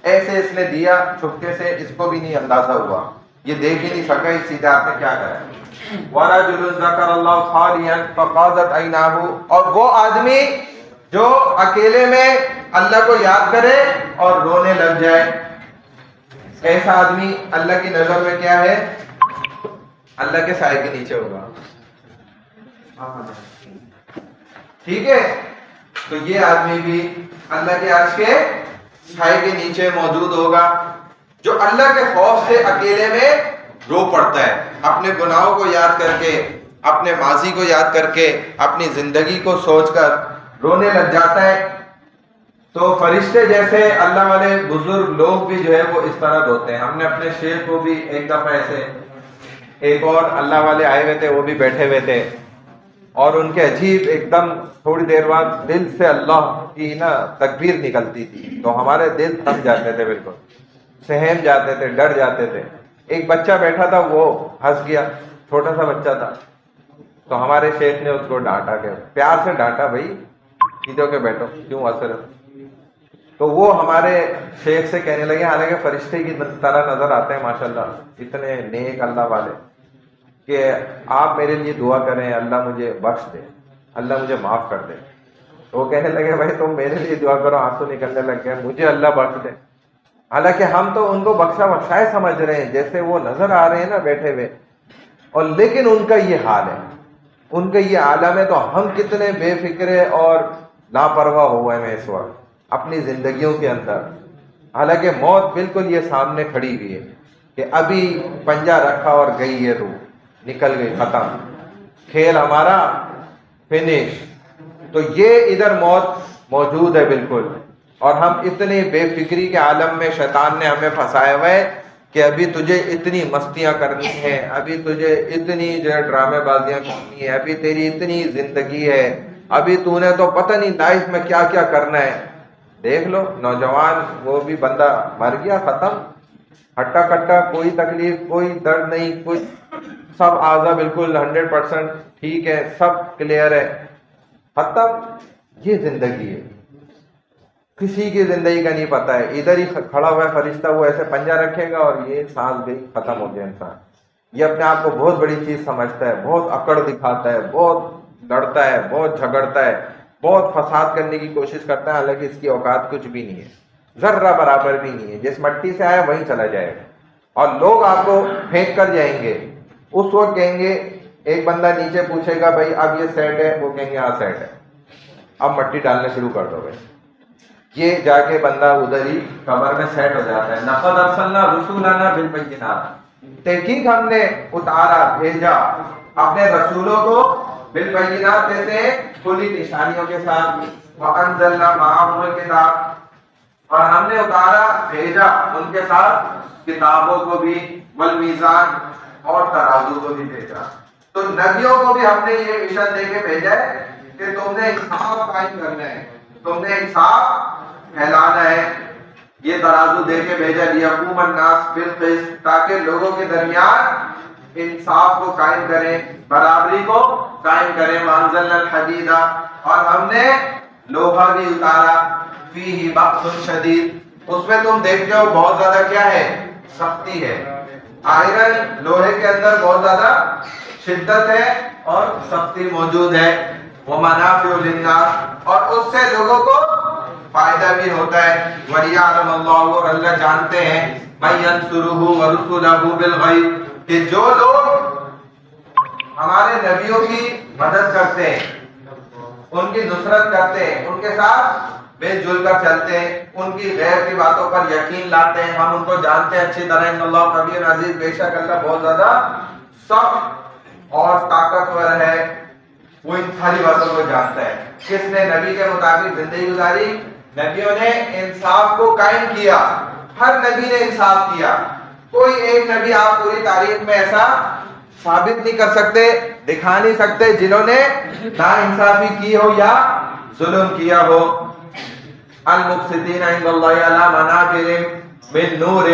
ایسے اس نے دیا چھپکے سے، اس کو بھی نہیں اندازہ ہوا، یہ دیکھ ہی نہیں سکا اس سیدھے ہاتھ نے کیا کرا۔ ورجل ذکر اللہ خالیا ففاضت عیناہ، اور وہ آدمی جو اکیلے میں اللہ کو یاد کرے اور رونے لگ جائے، ایسا آدمی اللہ کی نظر میں کیا ہے؟ اللہ کے سائے کے نیچے ہوگا۔ ٹھیک ہے، تو یہ آدمی بھی اللہ کے عرش کے سائے کے نیچے موجود ہوگا، جو اللہ کے خوف سے اکیلے میں رو پڑتا ہے، اپنے گناہوں کو یاد کر کے، اپنے ماضی کو یاد کر کے، اپنی زندگی کو سوچ کر رونے لگ جاتا ہے. تو فرشتے جیسے اللہ والے بزرگ لوگ بھی جو ہے وہ اس طرح روتے ہیں. ہم نے اپنے شیخ کو بھی ایک دفعہ ایسے، ایک اور اللہ والے آئے ہوئے تھے، وہ بھی بیٹھے ہوئے تھے، اور ان کے عجیب ایک دم تھوڑی دیر بعد دل سے اللہ کی نا تکبیر نکلتی تھی، تو ہمارے دل تھم جاتے تھے، بالکل سہم جاتے تھے، ڈر جاتے تھے. ایک بچہ بیٹھا تھا، وہ ہنس گیا، چھوٹا سا بچہ تھا، تو ہمارے شیخ نے اس کو ڈانٹا، کہ پیار سے ڈانٹا، بھائی سیدھے ہو کے بیٹھو، کیوں ہنس رہے ہو؟ تو وہ ہمارے شیخ سے کہنے لگے، حالانکہ فرشتے کی طرح نظر آتے ہیں ماشاءاللہ، اتنے نیک اللہ والے، کہ آپ میرے لیے دعا کریں، اللہ مجھے بخش دے، اللہ مجھے معاف کر دے. تو وہ کہنے لگے، بھائی تم میرے لیے دعا کرو، آنسو نکلنے لگ گئے، مجھے اللہ بخش دے. حالانکہ ہم تو ان کو بخشا بخشائے سمجھ رہے ہیں، جیسے وہ نظر آ رہے ہیں نا بیٹھے ہوئے، اور لیکن ان کا یہ حال ہے، ان کا یہ عالم ہے. تو ہم کتنے بے فکرے اور لاپرواہ ہوئے ہیں اس وقت اپنی زندگیوں کے اندر، حالانکہ موت بالکل یہ سامنے کھڑی ہوئی ہے کہ ابھی پنجہ رکھا اور گئی یہ روح، نکل گئی، ختم، کھیل ہمارا فنش. تو یہ ادھر موت موجود ہے بالکل، اور ہم اتنی بے فکری کے عالم میں شیطان نے ہمیں پھنسائے ہوئے کہ ابھی تجھے اتنی مستیاں کرنی ہیں، ابھی تجھے اتنی جو ہے ڈرامے بازیاں کرنی ہے، ابھی تیری اتنی زندگی ہے، ابھی تو نے تو پتہ نہیں لائف میں کیا کیا کرنا ہے. دیکھ لو نوجوان، وہ بھی بندہ مر گیا، ختم، ہٹا کٹا، کوئی تکلیف، کوئی درد نہیں، کوئی، سب اعضا بالکل 100% ٹھیک ہے، سب کلیئر ہے، ختم. یہ زندگی ہے، کسی کی زندگی کا نہیں پتا ہے. ادھر ہی کھڑا ہوا ہے فرشتہ، وہ ایسے پنجہ رکھے گا اور یہ سانس گئی، ختم ہو گیا انسان. یہ اپنے آپ کو بہت بڑی چیز سمجھتا ہے، بہت اکڑ دکھاتا ہے، بہت لڑتا ہے، بہت جھگڑتا ہے، بہت فساد کرنے کی کوشش کرتا ہے، حالانکہ اس کی اوقات کچھ بھی نہیں ہے، ذرہ برابر بھی نہیں ہے. جس مٹی سے آیا وہیں چلا جائے گا، اور لوگ آپ کو پھینک کر جائیں گے. اس وقت کہیں گے، ایک بندہ نیچے پوچھے گا، بھائی اب یہ سیٹ ہے، وہ کہیں گے ہاں سیٹ ہے، اب مٹی ڈالنا شروع کر دو بھائی. یہ جا کے بندہ ادھر ہی قبر میں سیٹ ہو جاتا ہے. لقد ارسلنا رسولنا بالبینات، تحقیق ہم نے اتارا، بھیجا اپنے رسولوں کو، بالبینات کہتے ہیں کھلی نشانیوں کے ساتھ، وانزلنا معهم الکتاب، اور ہم نے اتارا، بھیجا ان کے ساتھ کتابوں کو بھی، والمیزان، اور ترازو کو بھی بھیجا. تو نبیوں کو بھی ہم نے یہ مشن دے کے بھیجا ہے کہ تم نے انصاف قائم کرنا ہے، تم نے انصاف پھیلانا ہے. یہ ترازو دے کے بھیجا، لیقوم الناس بالقسط، تاکہ لوگوں کے درمیان انصاف کو قائم کریں، برابری کو قائم کریں. وانزلنا الحدید، اور ہم نے لوہا بھی اتارا، فیہ بأس شدید، اس میں تم دیکھتے ہو بہت زیادہ کیا ہے، سختی ہے. آئرن، لوہے کے اندر بہت زیادہ شدت ہے اور سختی موجود ہے. ومنافع للناس، اور اس سے لوگوں کو فائدہ بھی ہوتا ہے. وَلِيَعْلَمَ اللَّهُ، اور اللہ جانتے ہیں، مَن يَنْصُرُهُ وَرُسُلَهُ بِالْغَيْبِ، کہ جو لوگ ہمارے نبیوں کی مدد کرتے ہیں، ان کی نصرت کرتے ہیں، ان کے ساتھ مل جل کر چلتے ہیں، ان کی غیر کی باتوں پر یقین لاتے ہیں، ہم ان کو جانتے ہیں اچھی طرح. ان اللہ قوی عزیز، بے شک اللہ بہت زیادہ سخت اور طاقتور ہے، وہ ان ساری باتوں کو جانتا ہے. کس نے نبی کے مطابق زندگی گزاری؟ نبیوں نے انصاف کو قائم کیا، ہر نبی نے انصاف کیا. کوئی ایک نبی آپ پوری تاریخ میں ایسا ثابت نہیں کر سکتے، دکھا نہیں سکتے جنہوں نے نا انصافی کی ہو یا ظلم کیا ہو. المقسطین عند اللہ علی منابر من نور،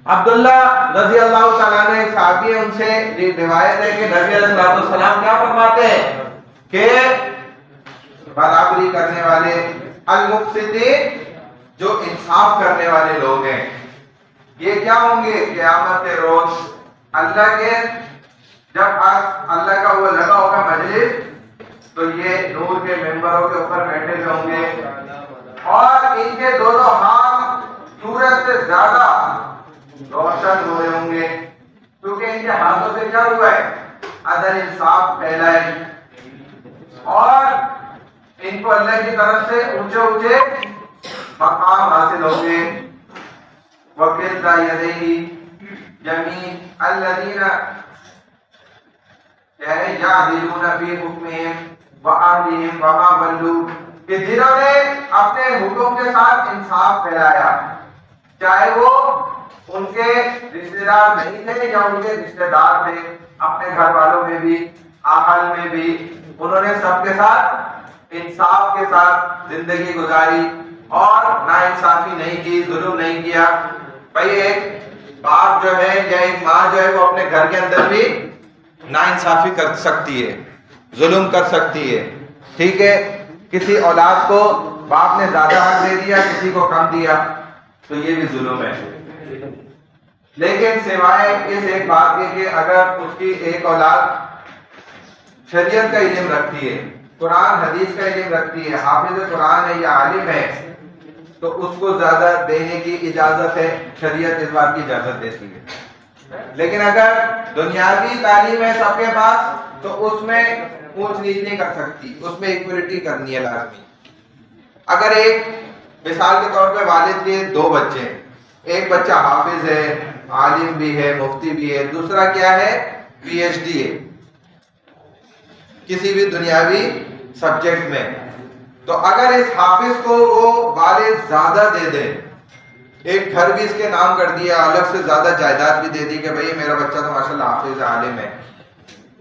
عبداللہ رضی اللہ تعالیٰ نے ایک صحابی ہے، ان سے روایت ہے کہ نبی علیہ السلام کیا فرماتے ہیں کہ برابری کرنے والے، المقسطین، جو انصاف کرنے والے لوگ ہیں، یہ کیا ہوں گے قیامت کے روز؟ اللہ کے جب اللہ کا وہ لگا ہوگا مجلس، تو یہ نور کے ممبروں کے اوپر بیٹھے ہوئے ہوں گے، اور ان کے دونوں ہاتھ سورج سے زیادہ روشن ہوئے ہوں گے، کیونکہ ان کے ہاتھوں سے کیا ہوا ہے، عدل انصاف پھیلا ہے، اور ان کو اللہ کی طرف سے اونچے اونچے مقام حاصل ہوں گے. وَكِلْتَا يَدَيْهِ يَمِينٌ الَّذِينَ يَعْدِلُونَ فِي حُكْمِهِمْ، وَأَهْلِهِمْ وَمَا وَلُّوا، کہ جنہوں نے اپنے حکم کے ساتھ انصاف پھیلایا، چاہے وہ ان کے رشتہ دار نہیں تھے یا ان کے رشتہ دار تھے، اپنے گھر والوں میں بھی اہل میں بھی انہوں نے سب کے ساتھ انصاف کے ساتھ زندگی گزاری اور ناانصافی نہیں کی، ظلم نہیں کیا۔ بھائی ایک باپ جو ہے یا ایک ماں جو ہے وہ اپنے گھر کے اندر بھی ناانصافی کر سکتی ہے، ظلم کر سکتی ہے، ٹھیک ہے، کسی اولاد کو باپ نے زیادہ حق دے دیا، کسی کو کم دیا، تو یہ بھی ظلم ہے۔ لیکن سوائے اس ایک بات کے کہ اگر اس کی ایک اولاد شریعت کا علم رکھتی ہے، قرآن حدیث کا علم رکھتی ہے، حافظ قرآن ہے یا عالم ہے، تو اس کو زیادہ دینے کی اجازت ہے، شریعت اس بات کی اجازت دیتی ہے۔ لیکن اگر دنیاوی تعلیم ہے سب کے پاس تو اس میں اونچ نیچ نہیں کر سکتی، اس میں ایکولیٹی کرنی ہے لازمی۔ اگر ایک مثال کے طور پہ والد کے دو بچے ہیں، ایک بچہ حافظ ہے، عالم بھی ہے، مفتی بھی ہے، دوسرا کیا ہے، پی ایچ ڈی ہے کسی بھی دنیاوی سبجیکٹ میں، تو اگر اس حافظ کو وہ والد زیادہ دے دے، ایک گھر بھی اس کے نام کر دیا، الگ سے زیادہ جائیداد بھی دے دی کہ بھئی میرا بچہ تو ماشاءاللہ حافظ عالم ہے،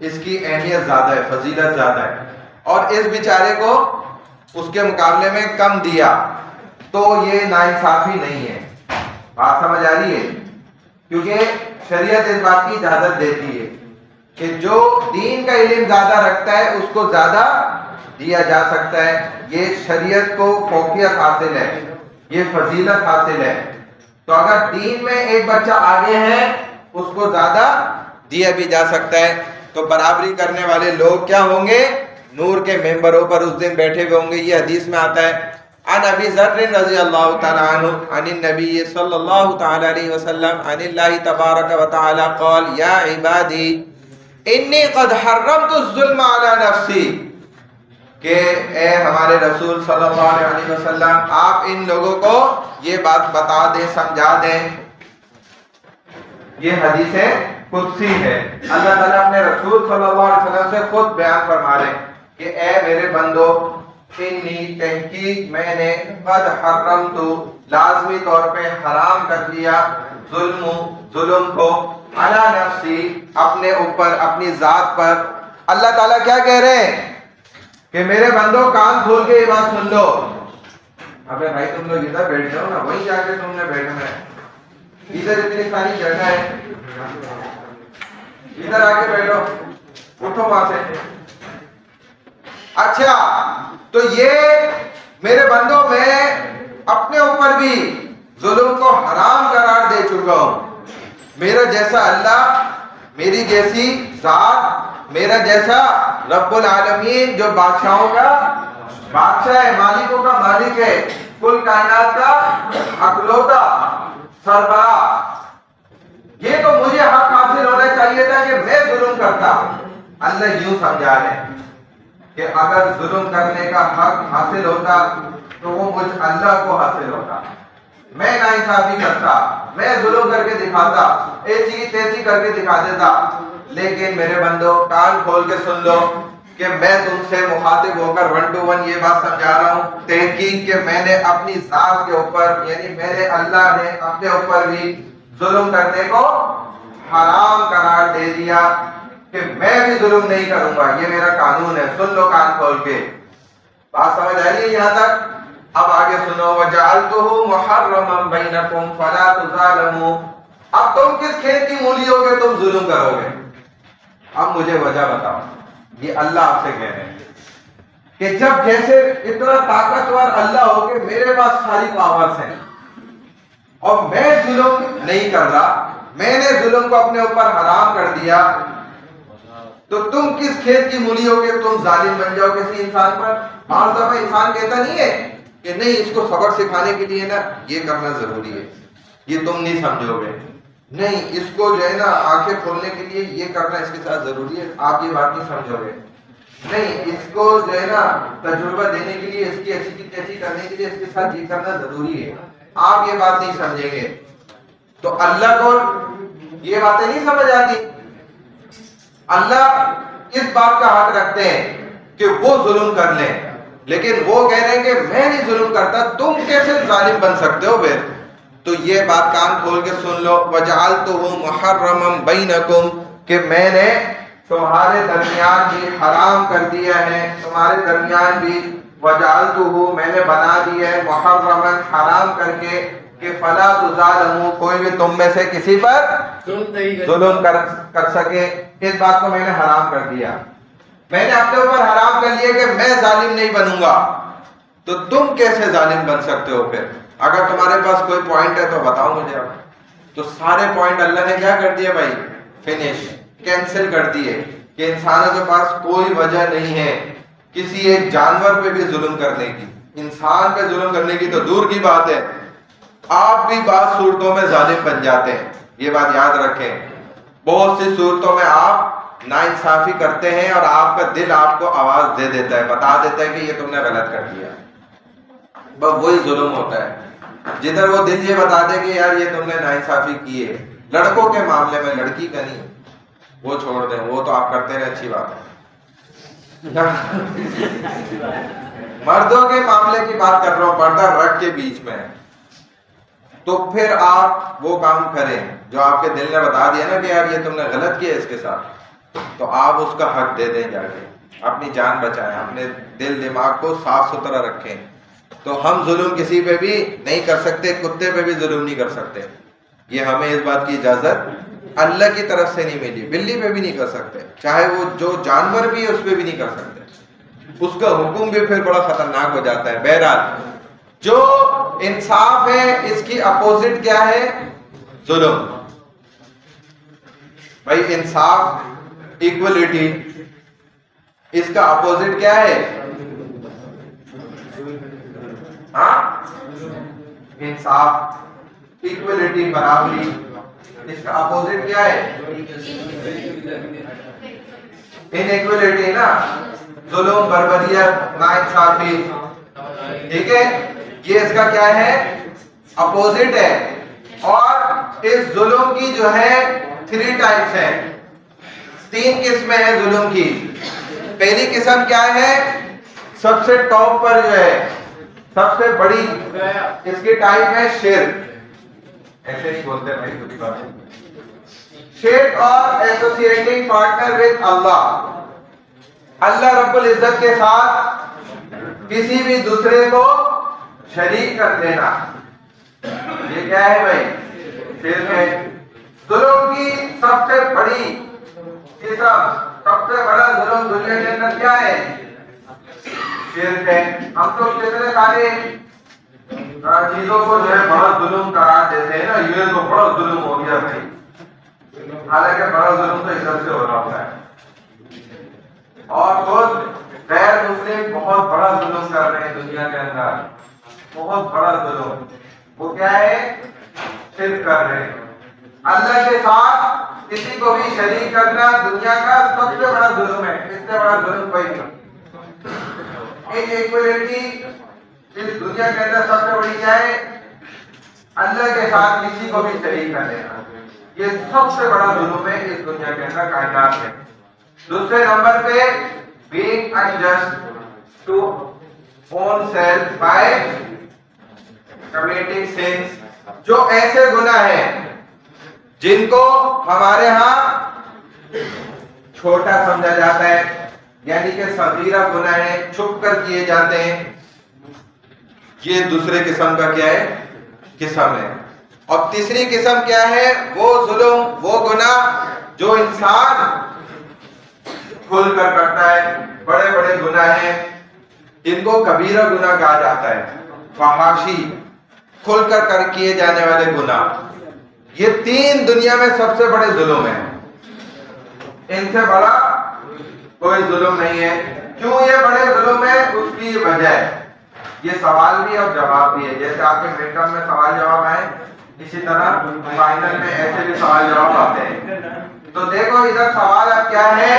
اس کی اہمیت زیادہ ہے، فضیلت زیادہ ہے، اور اس بیچارے کو اس کے مقابلے میں کم دیا، تو یہ ناانصافی نہیں ہے۔ بات سمجھ آ رہی ہے؟ کیونکہ شریعت اس بات کی اجازت دیتی ہے کہ جو دین کا علم زیادہ رکھتا ہے اس کو زیادہ دیا جا سکتا ہے، یہ شریعت کو فوقیت حاصل ہے، یہ فضیلت حاصل ہے۔ تو اگر دین میں ایک بچہ آگے ہے اس کو زیادہ دیا بھی جا سکتا ہے۔ تو برابری کرنے والے لوگ کیا ہوں گے؟ نور کے ممبروں پر اس دن بیٹھے ہوئے ہوں گے۔ یہ حدیث میں آتا ہے، عن ابی ذر رضی اللہ تعالی عنہ عن النبی صلی اللہ تعالی علیہ وسلم عن اللہ تبارک و تعالی قال یا عبادی انی قد حرمت الظلم علی نفسی، کہ اے ہمارے رسول صلی اللہ علیہ وسلم آپ ان لوگوں کو یہ بات بتا دیں، سمجھا دیں۔ یہ حدیث قدسی ہے، اللہ تعالیٰ اپنے رسول صلی اللہ علیہ وسلم سے خود بیان فرما رہے ہیں کہ اے میرے بندو، انی تحقیق میں نے قد حرمت لازمی طور پہ حرام کر دیا ظلم کو علی نفسی اپنے اوپر، اپنی ذات پر۔ اللہ تعالیٰ کیا کہہ رہے ہیں کہ میرے بندو کان کھول کے یہ بات سن لو۔ ابے بھائی تم لوگ ادھر بیٹھ جاؤ نا، وہیں جا کے تم نے بیٹھنا ہے، ادھر اتنی ساری جگہ ہے، ادھر آ کے بیٹھو، اٹھو وہاں سے۔ اچھا تو یہ میرے بندوں میں اپنے اوپر بھی ظلم کو حرام قرار دے چکا ہوں۔ میرا جیسا اللہ، میری جیسی ذات، میرا جیسا رب العالمین جو بادشاہوں کا بادشاہ ہے، مالکوں کا مالک ہے، کل کائنات کا اکلوتا سربراہ، یہ تو مجھے حق حاصل ہونا چاہیے تھا کہ میں ظلم کرتا۔ اللہ یوں سمجھا رہے ہیں کہ اگر ظلم کرنے کا حق حاصل ہوتا تو وہ مجھ اللہ کو حاصل ہوتا، میں ناانصافی کرتا، میں ظلم کر کے دکھاتا، ایسی تیسی کر کے دکھا دیتا۔ لیکن میرے بندو کان کھول کے سن لو کہ میں تم سے مخاطب ہو کر 1 to 1 یہ بات سمجھا رہا ہوں، تحقیق کہ میں نے اپنی ذات کے اوپر، یعنی میرے اللہ نے اپنے اوپر بھی ظلم کرنے کو حرام قرار دے دیا کہ میں بھی ظلم نہیں کروں گا، یہ میرا قانون ہے، سن لو کان کھول کے۔ بات سمجھ آ رہی ہے یہاں تک؟ اب آگے سنو، وَجَعَلْتُهُ مُحَرَّمًا بَيْنَكُمْ فَلَا تُظَالِمُوا۔ اب تم کس کھیت کی مولی ہو گے تم ظلم کرو گے؟ اب مجھے وجہ بتاؤ۔ یہ اللہ آپ سے کہہ رہے ہیں کہ جب جیسے اتنا طاقتور اللہ ہو کہ میرے پاس ساری پاورز ہیں اور میں ظلم نہیں کر رہا، میں نے ظلم کو اپنے اوپر حرام کر دیا، تو تم کس کھیت کی مولی ہو کہ تم ظالم بن جاؤ کسی انسان پر؟ بعض دفعہ انسان کہتا نہیں ہے کہ نہیں اس کو سبق سکھانے کے لیے نا یہ کرنا ضروری ہے، یہ تم نہیں سمجھو گے، نہیں اس کو جو ہے نا آنکھیں کھولنے کے لیے یہ کرنا اس کے ساتھ ضروری ہے، آپ یہ بات نہیں سمجھو گے، نہیں اس کو جو ہے نا تجربہ دینے کے لیے، اس کی ایسی کی تیسی کرنے کے لیے اس کے ساتھ یہ کرنا ضروری ہے، آپ یہ بات نہیں سمجھیں گے۔ تو اللہ کو یہ باتیں نہیں سمجھ آتی۔ اللہ اس بات کا حق رکھتے ہیں کہ وہ ظلم کر لیں، لیکن وہ کہہ رہے ہیں کہ میں نہیں ظلم کرتا، تم کیسے ظالم بن سکتے ہو پھر؟ تو یہ بات کان کھول کے سن لو، وَجَعَلْتُهُ مُحَرَّمًا بَيْنَكُمْ، کہ میں نے تمہارے درمیان بھی حرام کر دیا ہے، تمہارے درمیان بھی وَجَعَلْتُهُ میں نے بنا دیا ہے مُحَرَّمًا حرام کر کے، کہ فَلَا تُظَالِمُوا کوئی بھی تم میں سے کسی پر ظلم کر سکے، اس بات کو میں نے حرام کر دیا، میں نے اپنے اوپر حرام کر لیا کہ میں ظالم نہیں بنوں گا، تو تم کیسے ظالم بن سکتے ہو پھر؟ اگر تمہارے پاس کوئی پوائنٹ ہے تو بتاؤ مجھے اب۔ تو سارے پوائنٹ اللہ نے کیا کر دیے بھائی؟ فنش، کینسل کر دیے، کہ انسانوں کے پاس کوئی وجہ نہیں ہے کسی ایک جانور پہ بھی ظلم کرنے کی، انسان پہ ظلم کرنے کی تو دور کی بات ہے، آپ بھی بعض صورتوں میں ظالم بن جاتے ہیں، یہ بات یاد رکھیں، بہت سی صورتوں میں آپ ناانصافی کرتے ہیں اور آپ کا دل آپ کو آواز دے دیتا ہے، بتا دیتا ہے کہ یہ تم نے غلط کر دیا، بس وہی ظلم ہوتا ہے، جدھر وہ دل یہ بتا دے کہ یار یہ تم نے ناانصافی کی ہے۔ لڑکوں کے معاملے میں، لڑکی کا نہیں، وہ چھوڑ دیں، وہ تو آپ کرتے رہے، اچھی بات ہے۔ مردوں کے معاملے کی بات کر رہا ہوں، پردہ رکھ کے بیچ میں، تو پھر آپ وہ کام کریں جو آپ کے دل نے بتا دیا نا کہ یار یہ تم نے غلط کیا اس کے ساتھ، تو آپ اس کا حق دے دیں، جا کے اپنی جان بچائیں، اپنے دل دماغ کو صاف ستھرا رکھیں۔ تو ہم ظلم کسی پہ بھی نہیں کر سکتے، کتے پہ بھی ظلم نہیں کر سکتے، یہ ہمیں اس بات کی اجازت اللہ کی طرف سے نہیں ملی، بلی پہ بھی نہیں کر سکتے، چاہے وہ جو جانور بھی ہے اس پہ بھی نہیں کر سکتے، اس کا حکم بھی پھر بڑا خطرناک ہو جاتا ہے۔ بہرحال جو انصاف ہے اس کی اپوزٹ کیا ہے؟ ظلم۔ بھائی انصاف، ایکولیٹی، اس کا اپوزٹ کیا ہے؟ ہاں، انصاف، ایکولیٹی، برابری، اس کا اپوزٹ کیا ہے؟ انیکولیٹی نا، ظلم، بربریت، ناانصافی، ٹھیک ہے، یہ اس کا کیا ہے؟ اپوزٹ ہے۔ اور اس ظلم کی جو ہے 3 ٹائپس ہیں، 3 قسمیں ہیں ظلم کی۔ پہلی قسم کیا ہے؟ سب سے ٹاپ پر جو ہے، سب سے بڑی اس کی ٹائپ ہے شرک، ایسے ہی بولتے ہیں بھائی، کچھ بات ہے، شرک اور ایسوسیٹنگ پارٹنر ود اللہ، اللہ رب العزت کے ساتھ کسی بھی دوسرے کو شریک کر دینا، یہ کیا ہے بھائی؟ شرک ہے۔ ظلم کی سب سے بڑی قسم، سب سے بڑا ظلم دنیا کے اندر کیا ہے؟ شرک ہے۔ ہم تو کتنے سارے چیزوں کو جو ہے بڑا ظلم قرار دیتے ہیں نا، یہ تو بڑا ظلم ہو گیا بھائی، حالانکہ بڑا ظلم تو ادھر سے ہو رہا ہوتا ہے، اور خود غیر مسلم بہت بڑا ظلم کر رہے ہیں دنیا کے اندر، بہت بڑا ظلم، وہ کیا ہے؟ شرک کر رہے ہیں۔ اللہ کے ساتھ کسی کو بھی شریک کرنا دنیا کا سب سے بڑا ظلم ہے، اس سے بڑا ظلم کوئی نہیں۔ ایکولیٹی اس دنیا کے اندر سب سے بڑی کیا ہے؟ اللہ کے ساتھ کسی کو بھی شریک کر لینا، یہ سب سے بڑا ظلم ہے اس دنیا کے اندر، کائنات میں۔ دوسرے نمبر پہ being unjust to own self by committing sins، جو ایسے گناہ ہیں جن کو ہمارے ہاں چھوٹا سمجھا جاتا ہے، یعنی کہ صغیرہ گناہ ہیں، چھپ کر کیے جاتے ہیں، یہ دوسرے قسم کا کیا ہے؟ قسم ہے۔ اور تیسری قسم کیا ہے؟ وہ ظلم، وہ گناہ جو انسان کھل کر کرتا ہے، بڑے بڑے گناہ ہیں، ان کو کبیرہ گناہ کہا جاتا ہے، فحاشی، کھل کر کیے جانے والے گناہ، یہ 3 دنیا میں سب سے بڑے ظلم ہیں، ان سے بڑا کوئی ظلم نہیں ہے۔ کیوں یہ بڑے ظلم ہے؟ اس کی وجہ ہے، یہ سوال بھی اور جواب بھی ہے، جیسے آپ کے مڈ ٹرم میں سوال جواب آئے، اسی طرح فائنل میں ایسے بھی سوال جواب آتے ہیں۔ تو دیکھو ادھر سوال اب کیا ہے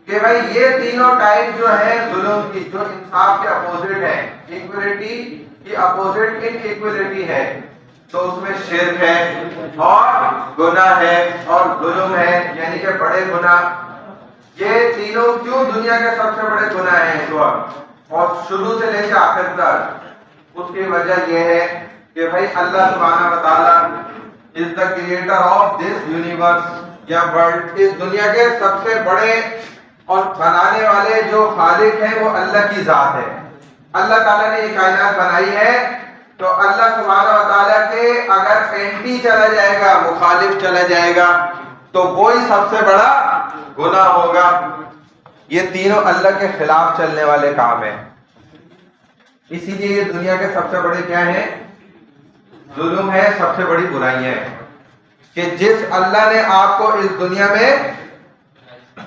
کہ بھائی یہ تینوں ٹائپ جو ہے ظلم کی، جو انصاف کے اپوزٹ ہے، ایکولیٹی کی اپوزٹ انیکولیٹی ہے، تو اس میں شرک ہے اور گناہ ہے اور ظلم ہے، یعنی کہ بڑے گناہ، یہ تینوں کیوں دنیا کے سب سے بڑے گناہ ہیں اس وقت اور شروع سے لے کے آخر تک؟ اس کی وجہ یہ ہے کہ بھائی اللہ سبحانہ و تعالیٰ is the creator of this universe یا ورلڈ، اس دنیا کے سب سے بڑے اور بنانے والے جو خالق ہیں وہ اللہ کی ذات ہے۔ اللہ تعالیٰ نے یہ کائنات بنائی ہے، تو اللہ سبحانہ و تعالیٰ کے اگر اینٹی چلا جائے گا، مخالف چلا جائے گا، تو وہی سب سے بڑا گناہ ہوگا۔ یہ تینوں اللہ کے خلاف چلنے والے کام ہیں، اسی لیے یہ دنیا کے سب سے بڑے کیا ہیں؟ ظلم ہے، سب سے بڑی برائیاں ہیں کہ جس اللہ نے آپ کو اس دنیا میں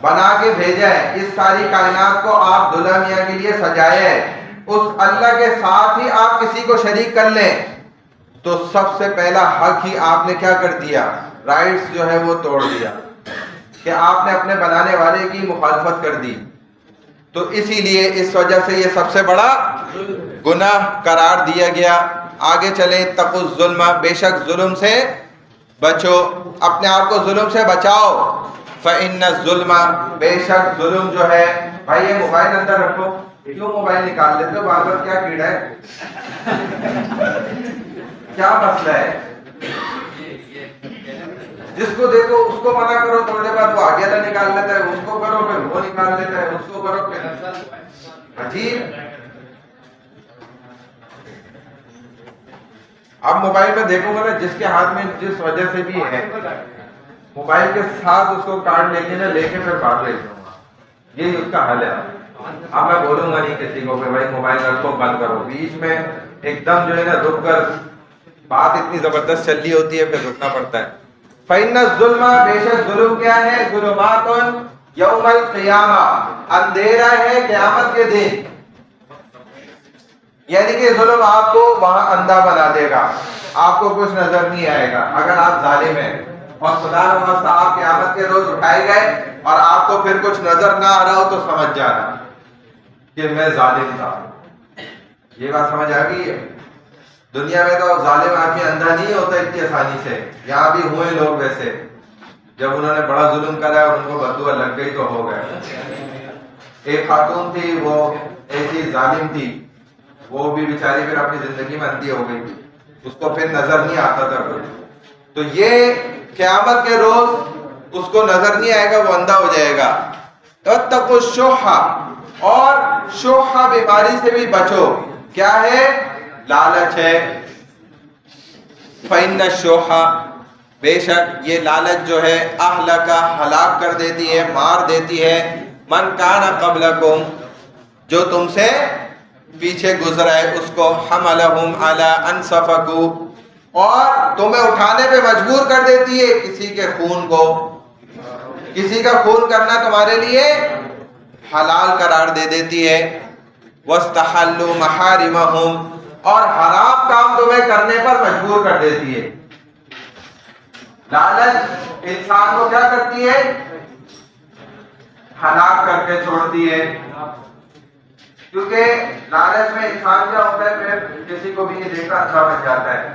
بنا کے بھیجا ہے، اس ساری کائنات کو آپ دلہا میاں کے لیے سجایا ہے، اس اللہ کے ساتھ ہی آپ کسی کو شریک کر لیں تو سب سے پہلا حق ہی آپ نے کیا کر دیا؟ رائٹس جو ہے وہ توڑ دیا کہ آپ نے اپنے بنانے والے کی مخالفت کر دی۔ تو اسی لیے اس وجہ سے یہ سب سے بڑا گناہ قرار دیا گیا۔ آگے چلیں، اتقوا الظلم، بے شک ظلم سے بچو، اپنے آپ کو ظلم سے بچاؤ۔ فإن الظلم، بے شک ظلم جو ہے، بھائی یہ موبائل اندر رکھو، کیوں موبائل نکال لیتے ہو بار بار؟ کیا کیڑا ہے؟ کیا مسئلہ ہے؟ جس کو دیکھو اس کو منع کرو، تھوڑی دیر بعد وہ آگے والا نکال لیتا ہے، اس کو کرو پھر وہ نکال لیتا ہے، اس کو کرو پھر عجیب۔ اب موبائل میں دیکھوں گا نا، جس کے ہاتھ میں جس وجہ سے بھی ہے، موبائل کے ساتھ اس کو کارڈ لے کے نہ لے کے پھر بات لے جاؤں گا، یہی اس کا حل ہے۔ اب میں بولوں گا نہیں کسی کو کہ بھائی موبائل رکھو بند کرو، بیچ میں ایک دم جو ہے نا رک کر، بات اتنی زبردست چل رہی ہوتی ہے پھر رکنا پڑتا ہے۔ فإن الظلم، بے شک ظلم کیا ہے؟ ظلمات یوم القیامہ، اندھیرا ہے قیامت کے دن، یعنی کہ ظلم آپ کو وہاں اندھا بنا دے گا، آپ کو کچھ نظر نہیں آئے گا اگر آپ ظالم ہیں، اور خدا نخواستہ آپ قیامت کے روز اٹھائے گئے اور آپ کو پھر کچھ نظر نہ آ رہا ہو تو سمجھ جانا کہ میں ظالم تھا۔ یہ بات سمجھ آ گئی ہے؟ دنیا میں تو ظالم آدمی اندھا نہیں ہوتا اتنی آسانی سے، یہاں بھی ہوئے لوگ ویسے، جب انہوں نے بڑا ظلم کرا اور ان کو بددعا لگ گئی تو ہو گئے۔ ایک خاتون تھی، وہ ایسی ظالم تھی، وہ بھی بیچاری پھر اپنی زندگی میں اندھی ہو گئی، اس کو پھر نظر نہیں آتا تھا کچھ، تو یہ قیامت کے روز اس کو نظر نہیں آئے گا، وہ اندھا ہو جائے گا۔ واتقوا الشح، اور شح بیماری سے بھی بچو، کیا ہے؟ لالچ ہے۔ فإن الشح، بے شک یہ لالچ جو ہے، اہلک، ہلاک کر دیتی ہے، مار دیتی ہے، من کان قبلکم، جو تم سے پیچھے گزرا ہے اس کو، حملہم علی ان سفکوا، اور تمہیں اٹھانے پہ مجبور کر دیتی ہے کسی کے خون کو، کسی کا خون کرنا تمہارے لیے حلال قرار دے دیتی ہے۔ واستحلوا محارمہم، اور حرام کام تمہیں کرنے پر مجبور کر دیتی ہے۔ لالچ انسان کو کیا کرتی ہے؟ ہلاک کر کے چھوڑتی ہے، کیونکہ لالچ میں انسان کیا ہوتا ہے، پھر کسی کو بھی نہیں دیکھتا اچھا بن جاتا ہے،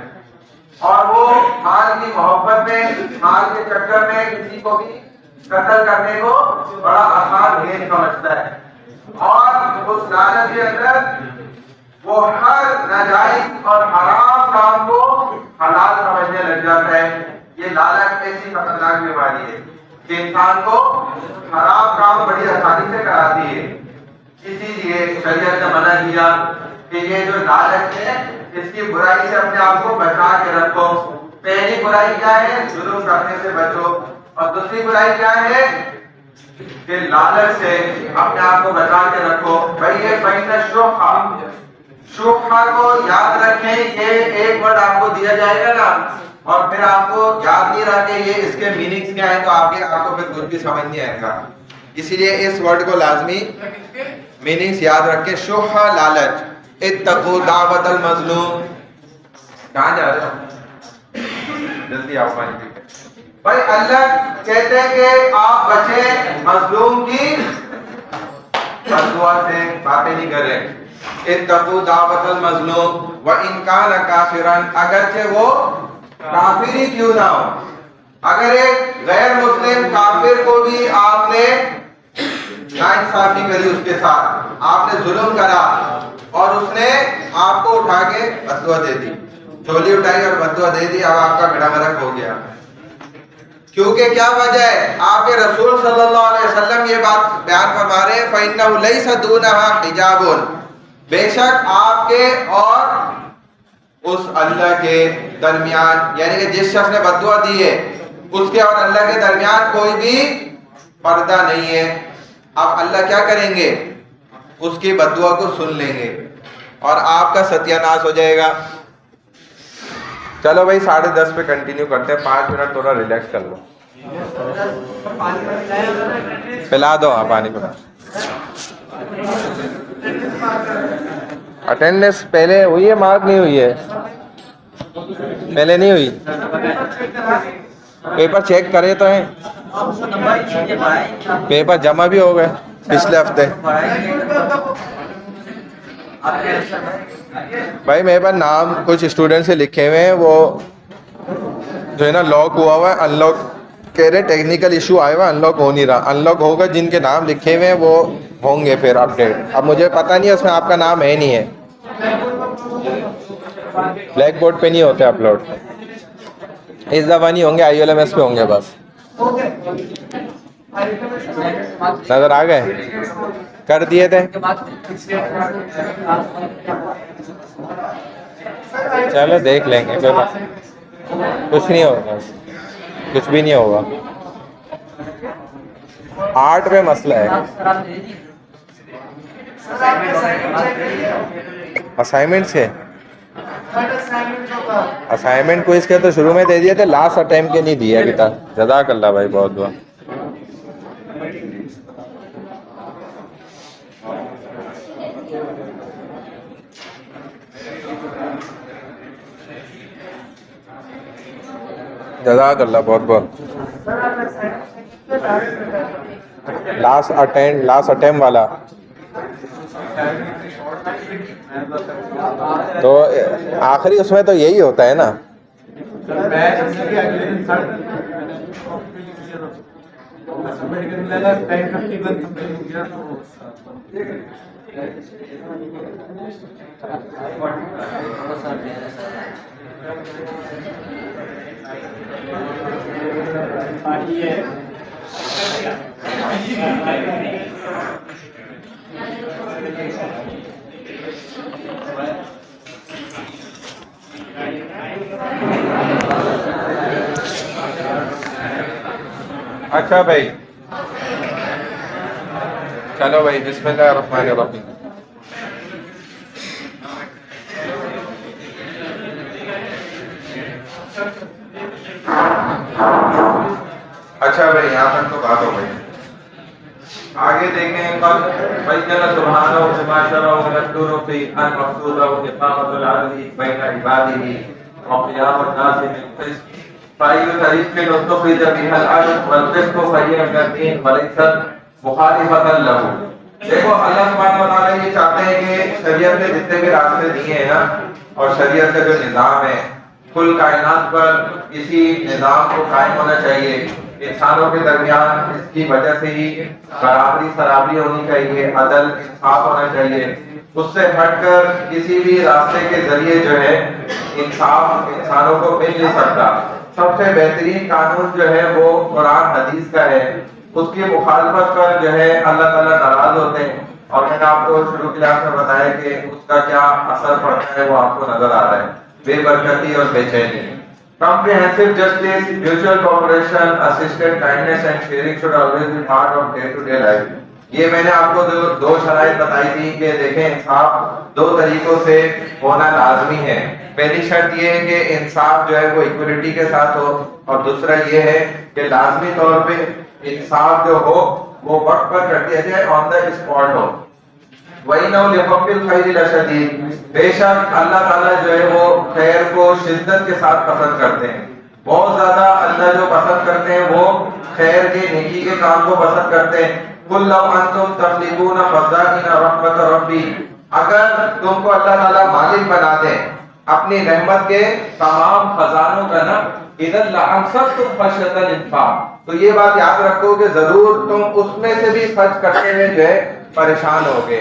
اور وہ مال کی محبت میں، مال کے چکر میں کسی کو بھی قتل کرنے کو بڑا آسان گیم سمجھتا ہے، اور اس لالچ کے اندر وہ ہر ناجائز اور حرام کام کو حلال سمجھنے لگ جاتا ہے۔ یہ لالچ ایسی خطرناک بیماری ہے کہ انسان کو حرام کام بڑی آسانی سے کراتی ہے۔ اسی لیے شریعت نے منع کیا کہ یہ جو لالچ ہے، اس کی برائی سے اپنے آپ کو بچا کے رکھو۔ پہلی برائی کیا ہے؟ ظلم کرنے سے بچو، اور دوسری برائی کیا ہے کہ لالچ سے اپنے آپ کو بچا کے رکھو۔ بھائی یہ فإن الشح، شح کو یاد رکھیں، یہ ایک ورڈ آپ کو دیا جائے گا نا، اور پھر آپ کو یاد نہیں رہا کہ یہ اس کے میننگز کیا ہیں، تو آپ کو پھر کچھ بھی سمجھ نہیں آئے گا۔ اسی لیے اس ورڈ کو لازمی میننگز یاد رکھیں۔ شح لالچ، اتقوا دعوت المظلوم، کہاں جا رہے ہو؟ جلدی آؤ پانی۔ بھائی اللہ کہتے ہیں کہ آپ بچیں مظلوم کی بددعا سے، باتیں نہیں کریں۔ اتقوا دعوت المظلوم وإن كان كافرا، اگرچہ وہ کافر ہی کیوں نہ ہو، اگر ایک غیر مسلم کافر کو بھی آپ نے ناانصافی کری اس کے ساتھ، آپ نے ظلم کرا اور اس نے آپ کو اٹھا کے بددعا دے دی، جھولی اٹھائی اور بددعا دے دی، اب آپ کا بیڑا غرق ہو گیا. کیونکہ کیا وجہ ہے؟ آپ کے رسول صلی اللہ علیہ وسلم یہ بات بیان فرما رہے ہیں فَإِنَّهُ لَيْسَ دُونَهَا حِجَابٌ، بے شک آپ کے اور اس اللہ کے درمیان، یعنی کہ جس شخص نے بددعا دی ہے اس کے اور اللہ کے درمیان کوئی بھی پردہ نہیں ہے. اب اللہ کیا کریں گے؟ اس کی بددعا کو سن لیں گے اور آپ کا ستیہ ناش ہو جائے گا. چلو بھائی 10:30 پہ کنٹینیو کرتے ہیں، 5 منٹ تھوڑا ریلیکس کر لو. پلا دو، ہاں پانی پلا. اٹینڈنس پہلے ہوئی ہے، مارک نہیں ہوئی ہے، پہلے نہیں ہوئی. پیپر چیک کرے تو ہیں، پیپر جمع بھی ہو گئے پچھلے ہفتے. بھائی میرے پاس نام کچھ اسٹوڈنٹ سے لکھے ہوئے ہیں، وہ جو ہے نا لاک ہوا ہوا ہے، ان لاک کہہ رہے ٹیکنیکل ایشو آئے ہوا، ان لاک ہو نہیں رہا. ان لاک ہوگا، جن کے نام لکھے ہوئے ہیں وہ ہوں گے پھر اپڈیٹ. اب مجھے پتہ نہیں ہے اس میں آپ کا نام ہے نہیں ہے، بلیک بورڈ پہ نہیں ہوتے اپلوڈ، اس دفعہ نہیں ہوں گے، ILMS پہ ہوں گے. بس نظر آ گئے، کر دیے تھے. چلو دیکھ لیں گے، کچھ نہیں ہوگا، کچھ بھی نہیں ہوگا. 8 پہ مسئلہ ہے. اسائنمنٹ سے اسائنمنٹ کوئز کے تو شروع میں دے دیے تھے، لاسٹ اٹیمپٹ کے نہیں دیے ابھی تک. جزاک اللہ بھائی، بہت دعا. جزاک اللہ بہت بہت. لاسٹ اٹیمپٹ والا تو آخری اس میں تو یہی ہوتا ہے نا. اچھا بھائی، چلو بھائی، بسم اللہ الرحمن الرحیم. اچھا بھائی، یہاں تک تو بات ہو گئی. آگے دیکھیں کل بین سبحانہ و بما و مدور فی المقصود و اقامت العدل بین عباده و قیام الناس بالقسط فأي طریق نستخرج بها العدل والقسط فهي من الدین وليست مخالفة له. دیکھو اللہ سبحانہ و تعالیٰ یہ چاہتے ہیں کہ شریعت نے جتنے بھی راستے دیے ہیں نا، اور شریعت کا جو نظام ہے کل کائنات پر اسی نظام کو قائم ہونا چاہیے. انسانوں کے درمیان اس کی وجہ سے ہی برابری سرابری ہونی چاہیے، عدل انصاف ہونا چاہیے. اس سے ہٹ کر کسی بھی راستے کے ذریعے جو ہے انصاف انسانوں کو مل نہیں سکتا. سب سے بہترین قانون جو ہے وہ قرآن حدیث کا ہے. اس کی مخالفت پر جو ہے اللہ تعالیٰ ناراض ہوتے ہیں، اور میں نے آپ کو شروع کلاس میں بتایا کہ اس کا کیا اثر پڑتا ہے وہ آپ کو نظر آ رہا ہے، بے برکتی اور بے چینی. Comprehensive justice, mutual cooperation, assisted kindness and sharing should always be part of day-to-day life. یہ میں نے آپ کو دو شرائط بتائی تھی کہ دیکھیں انصاف 2 طریقوں سے ہونا لازمی ہے. پہلی شرط یہ ہے کہ انصاف جو ہے وہ ایکولیٹی کے ساتھ ہو، اور دوسرا یہ ہے کہ لازمی طور پہ انصاف جو ہو وہ وقت پر کر دیا جائے، آن دا اسپاٹ ہو. وَإِنَّهُ لِحُبِّ الْخَيْرِ لَشَدِيدٌ، بے شک اللہ تعالیٰ جو ہے وہ خیر کو شدت کے ساتھ پسند کرتے ہیں. بہت زیادہ اللہ جو پسند کرتے ہیں وہ خیر کے نیکی کے کام کو پسند کرتے ہیں. قُلْ لَوْ أَنْتُمْ تَمْلِكُونَ خَزَائِنَ رَحْمَةِ رَبِّي، اگر تم کو اللہ تعالیٰ مالک بنا دیں اپنی رحمت کے تمام خزانوں کا نا، اِذًا لَأَمْسَكْتُمْ خَشْيَةَ الْإِنفاق، تو یہ بات یاد رکھو کہ ضرور تم اس میں سے بھی خرچ کرتے ہوئے جو ہے پریشان ہوگے.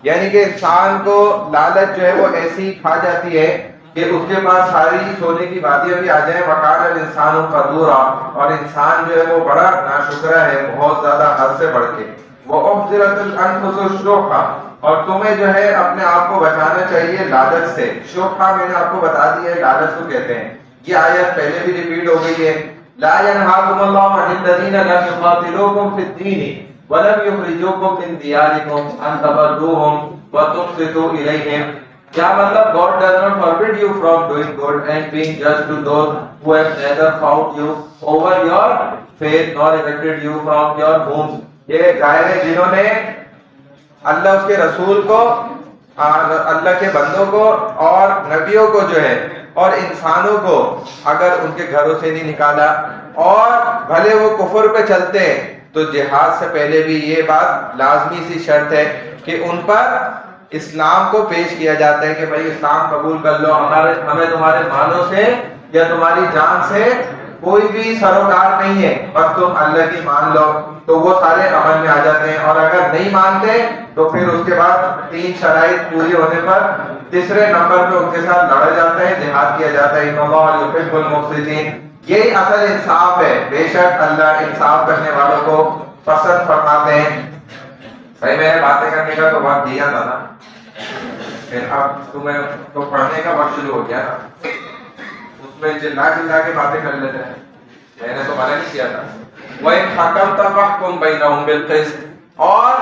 یعنی کہ انسان کو لالچ جو ہے وہ ایسی کھا جاتی ہے کہ اس کے پاس ساری سونے کی وادیاں بھی آ جائیں. وقال الانسان قدورا, اور انسان جو ہے وہ بڑا ناشکرا ہے بہت زیادہ حد سے بڑھ کے. وَأُحْضِرَتِ الْأَنفُسُ الشُّحَّ, اور تمہیں جو ہے اپنے آپ کو بچانا چاہیے لالچ سے. شوخا میں نے آپ کو بتا دیا ہے لالچ کو کہتے ہیں. یہ آیت پہلے بھی ریپیٹ ہو گئی ہے. لا ينهاكم الله عن الذين لم يقاتلوكم في الدين ولم يخرجوكم من دياركم ان تبروهم وتقسطوا اليهم. کیا مطلب God does not forbid you from doing good and being just to those who have neither found you over your faith nor evicted you from your homes. یہ ظاہر ہے جنہوں نے اللہ اس کے رسول کو, اللہ کے بندوں کو اور نبیوں کو جو ہے اور انسانوں کو اگر ان کے گھروں سے نہیں نکالا اور بھلے وہ کفر پہ چلتے ہیں, تو جہاد سے پہلے بھی یہ بات لازمی سی شرط ہے کہ ان پر اسلام کو پیش کیا جاتا ہے کہ بھائی اسلام قبول کر لو, ہمیں تمہارے مالوں سے یا تمہاری جان سے کوئی بھی سروکار نہیں ہے, بس تم اللہ کی مان لو. تو وہ سارے عمل میں آ جاتے ہیں. اور اگر نہیں مانتے تو پھر اس کے بعد 3 شرائط پوری ہونے پر تیسرے نمبر پہ ان کے ساتھ لڑا جاتا ہے, جہاد کیا جاتا ہے. ان اللہ یحب المقسطین, یہی اصل انصاف ہے. بے شک اللہ انصاف کرنے والوں کو پسند فرماتے ہیں. صحیح میں باتیں کرنے کا تو وقت دیا تھا نا, پھر اب تمہیں تو پڑھنے کا وقت شروع ہو گیا نا, اس میں چلا کے باتیں کر لیتے ہیں. میں نے تو منع نہیں کیا تھا. وَإِنْ حَكَمْتَ فَاحْكُمْ بَيْنَهُمْ بِالْقِسْطِ, اور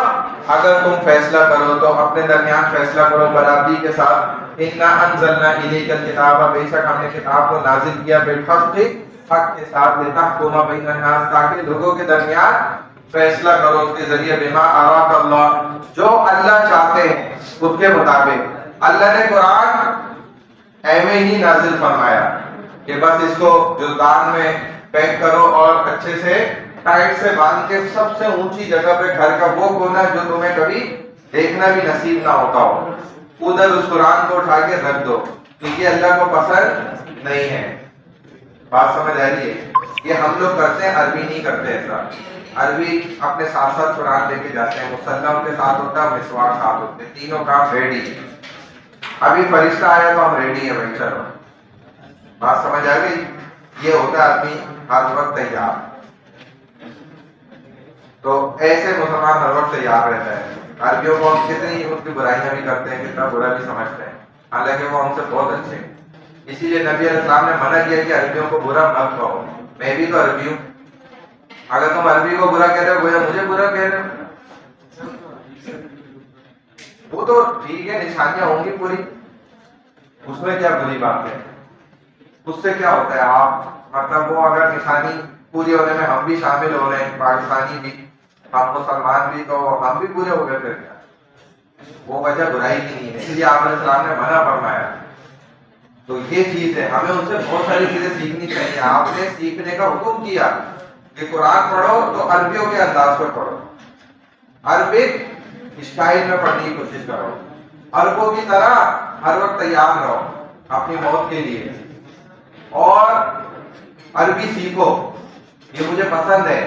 اگر تم فیصلہ کرو تو اپنے درمیان فیصلہ کرو برابری کے ساتھ. إِنَّا أَنزَلْنَا إِلَيْكَ الْكِتَابَ, بے شک ہم نے کتاب کو نازل کیا بالحق, حق کے ساتھ, لِتَحْكُمَ بَيْنَ النَّاسِ, تاکہ لوگوں کے درمیان فیصلہ کرو اس کے ذریعے. بِمَا أَرَاكَ اللَّهُ, جو اللہ چاہتے ہیں اس کے مطابق. اللہ نے قرآن ایویں ہی نازل فرمایا کہ بس اس کو جلدان میں پیک کرو اور اچھے سے ٹائٹ سے باندھ کے سب سے اونچی جگہ پہ گھر کا وہ کونا جو تمہیں کبھی دیکھنا بھی نصیب نہ ہوتا ہو, ادھر اس قرآن کو اٹھا کے رکھ دو, کیونکہ اللہ کو پسند نہیں ہے. بات سمجھ آ رہی ہے؟ یہ ہم لوگ کرتے ہیں, عربی نہیں کرتے ایسا. عربی اپنے ساتھ ساتھ قرآن لے کے جاتے ہیں, مصلی ان کے ساتھ ہوتا ہے, مسواک ساتھ ہوتے ہیں, تینوں کام ریڈی. ابھی فرشتہ آیا تو ہم ریڈی ہیں بھائی, چلو. بات سمجھ آ گئی؟ یہ ہوتا ہے آدمی ہر وقت تیار. تو ایسے مسلمان ہر وقت تیار رہتا ہے. عربیوں کو ہم کتنی ان کی برائیاں بھی کرتے ہیں, کتنا برا بھی سمجھتے ہیں, حالانکہ وہ ہم سے بہت اچھے ہیں. اسی لیے نبی علیہ السلام نے منع کیا کہ عربیوں کو برا مت کہو. میں بھی تو عربی ہوں, اگر تم عربی کو برا کہہ رہے ہو گویا مجھے برا کہہ رہے ہو. وہ تو ٹھیک ہے, نشانیاں ہوں گی پوری, اس میں کیا بری بات ہے, اس سے کیا ہوتا ہے. آپ مطلب وہ اگر نشانی پوری ہونے میں ہم بھی شامل ہو رہے ہیں, پاکستانی بھی, ہم مسلمان بھی, تو ہم بھی پورے ہو گئے. پھر کیا وہ وجہ برائی کی نہیں ہے, اس لیے آپ علیہ السلام نے منع فرمایا. تو یہ چیز ہے, ہمیں ان سے بہت ساری چیزیں سیکھنی چاہیے. آپ نے سیکھنے کا حکم کیا کہ قرآن پڑھو تو عربیوں کے انداز پر پڑھو, عربک اسٹائل میں پڑھنے کی کوشش کرو, عربوں کی طرح ہر وقت تیار رہو اپنی موت کے لیے, اور عربی سیکھو. یہ مجھے پسند ہے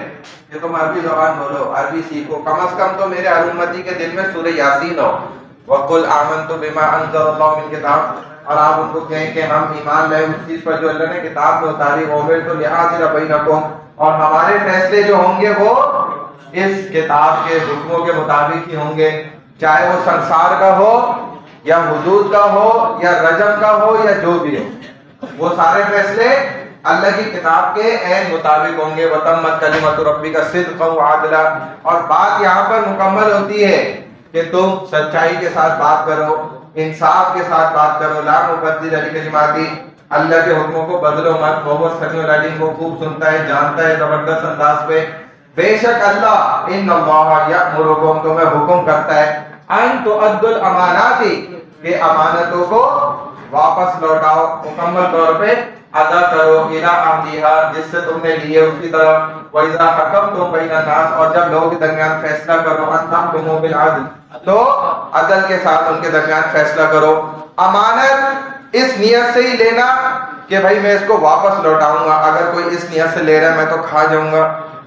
کہ تم عربی زبان بولو, عربی سیکھو. کم از کم تو میرے ہر امتی کے دل میں سورہ یاسین ہو, وَقُلْ آمَنْتُ بِمَا أَنزَلَ اللَّهُ مِنْ کتاب, اور آپ ان کو کہیں کہ ہم ایمان لائے اس چیز پر جو اللہ نے کتاب میں اتاری. وَأُمِرْتُ لِأَعْدِلَ بَيْنَكُمْ, اور ہمارے فیصلے جو ہوں گے وہ اس کتاب کے حکموں کے مطابق ہی ہوں گے, چاہے وہ سنسار کا ہو یا حدود کا ہو یا رجم کا ہو یا جو بھی ہو. وہ سارے فیصلے اللہ کی کتاب کے عین مطابق ہوں گے. وَتَمَّتْ كَلِمَتُ رَبِّكَ صِدْقًا وَعَدْلًا, اور بات یہاں پر مکمل ہوتی ہے کہ تم سچائی کے ساتھ بات کرو, انصاف کے ساتھ بات کرو. لا مبدل لکلماتی, اللہ کے حکموں کو بدلو مت. وہ سمیع العلیم, وہ خوب سنتا ہے, جانتا ہے زبردست انداز پہ. بے شک اللہ, ان اللہ یأمرکم, تمہیں حکم کرتا ہے, ان تؤدوا الامانات, کہ امانتوں کو واپس لوٹاؤ, مکمل طور پہ ادا کرو. الی اہلھا, جس سے تم نے لیے اس کی طرف. وَإِذَا حَكَمْتُم بَيْنَ النَّاسِ, اور جب لوگوں کے درمیان فیصلہ کرو, ان تحکموا بالعدل, تو عدل کے ساتھ ان کے درمیان فیصلہ کرو. امانت اس نیت سے ہی لینا کہ بھائی میں اس کو واپس لوٹاؤں گا. اگر کوئی اس نیت سے لے رہا ہے میں تو کھا جاؤں گا,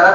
10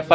F5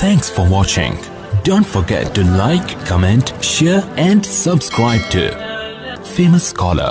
Thanks for watching. Don't forget to like, comment, share and subscribe to Famous Scholar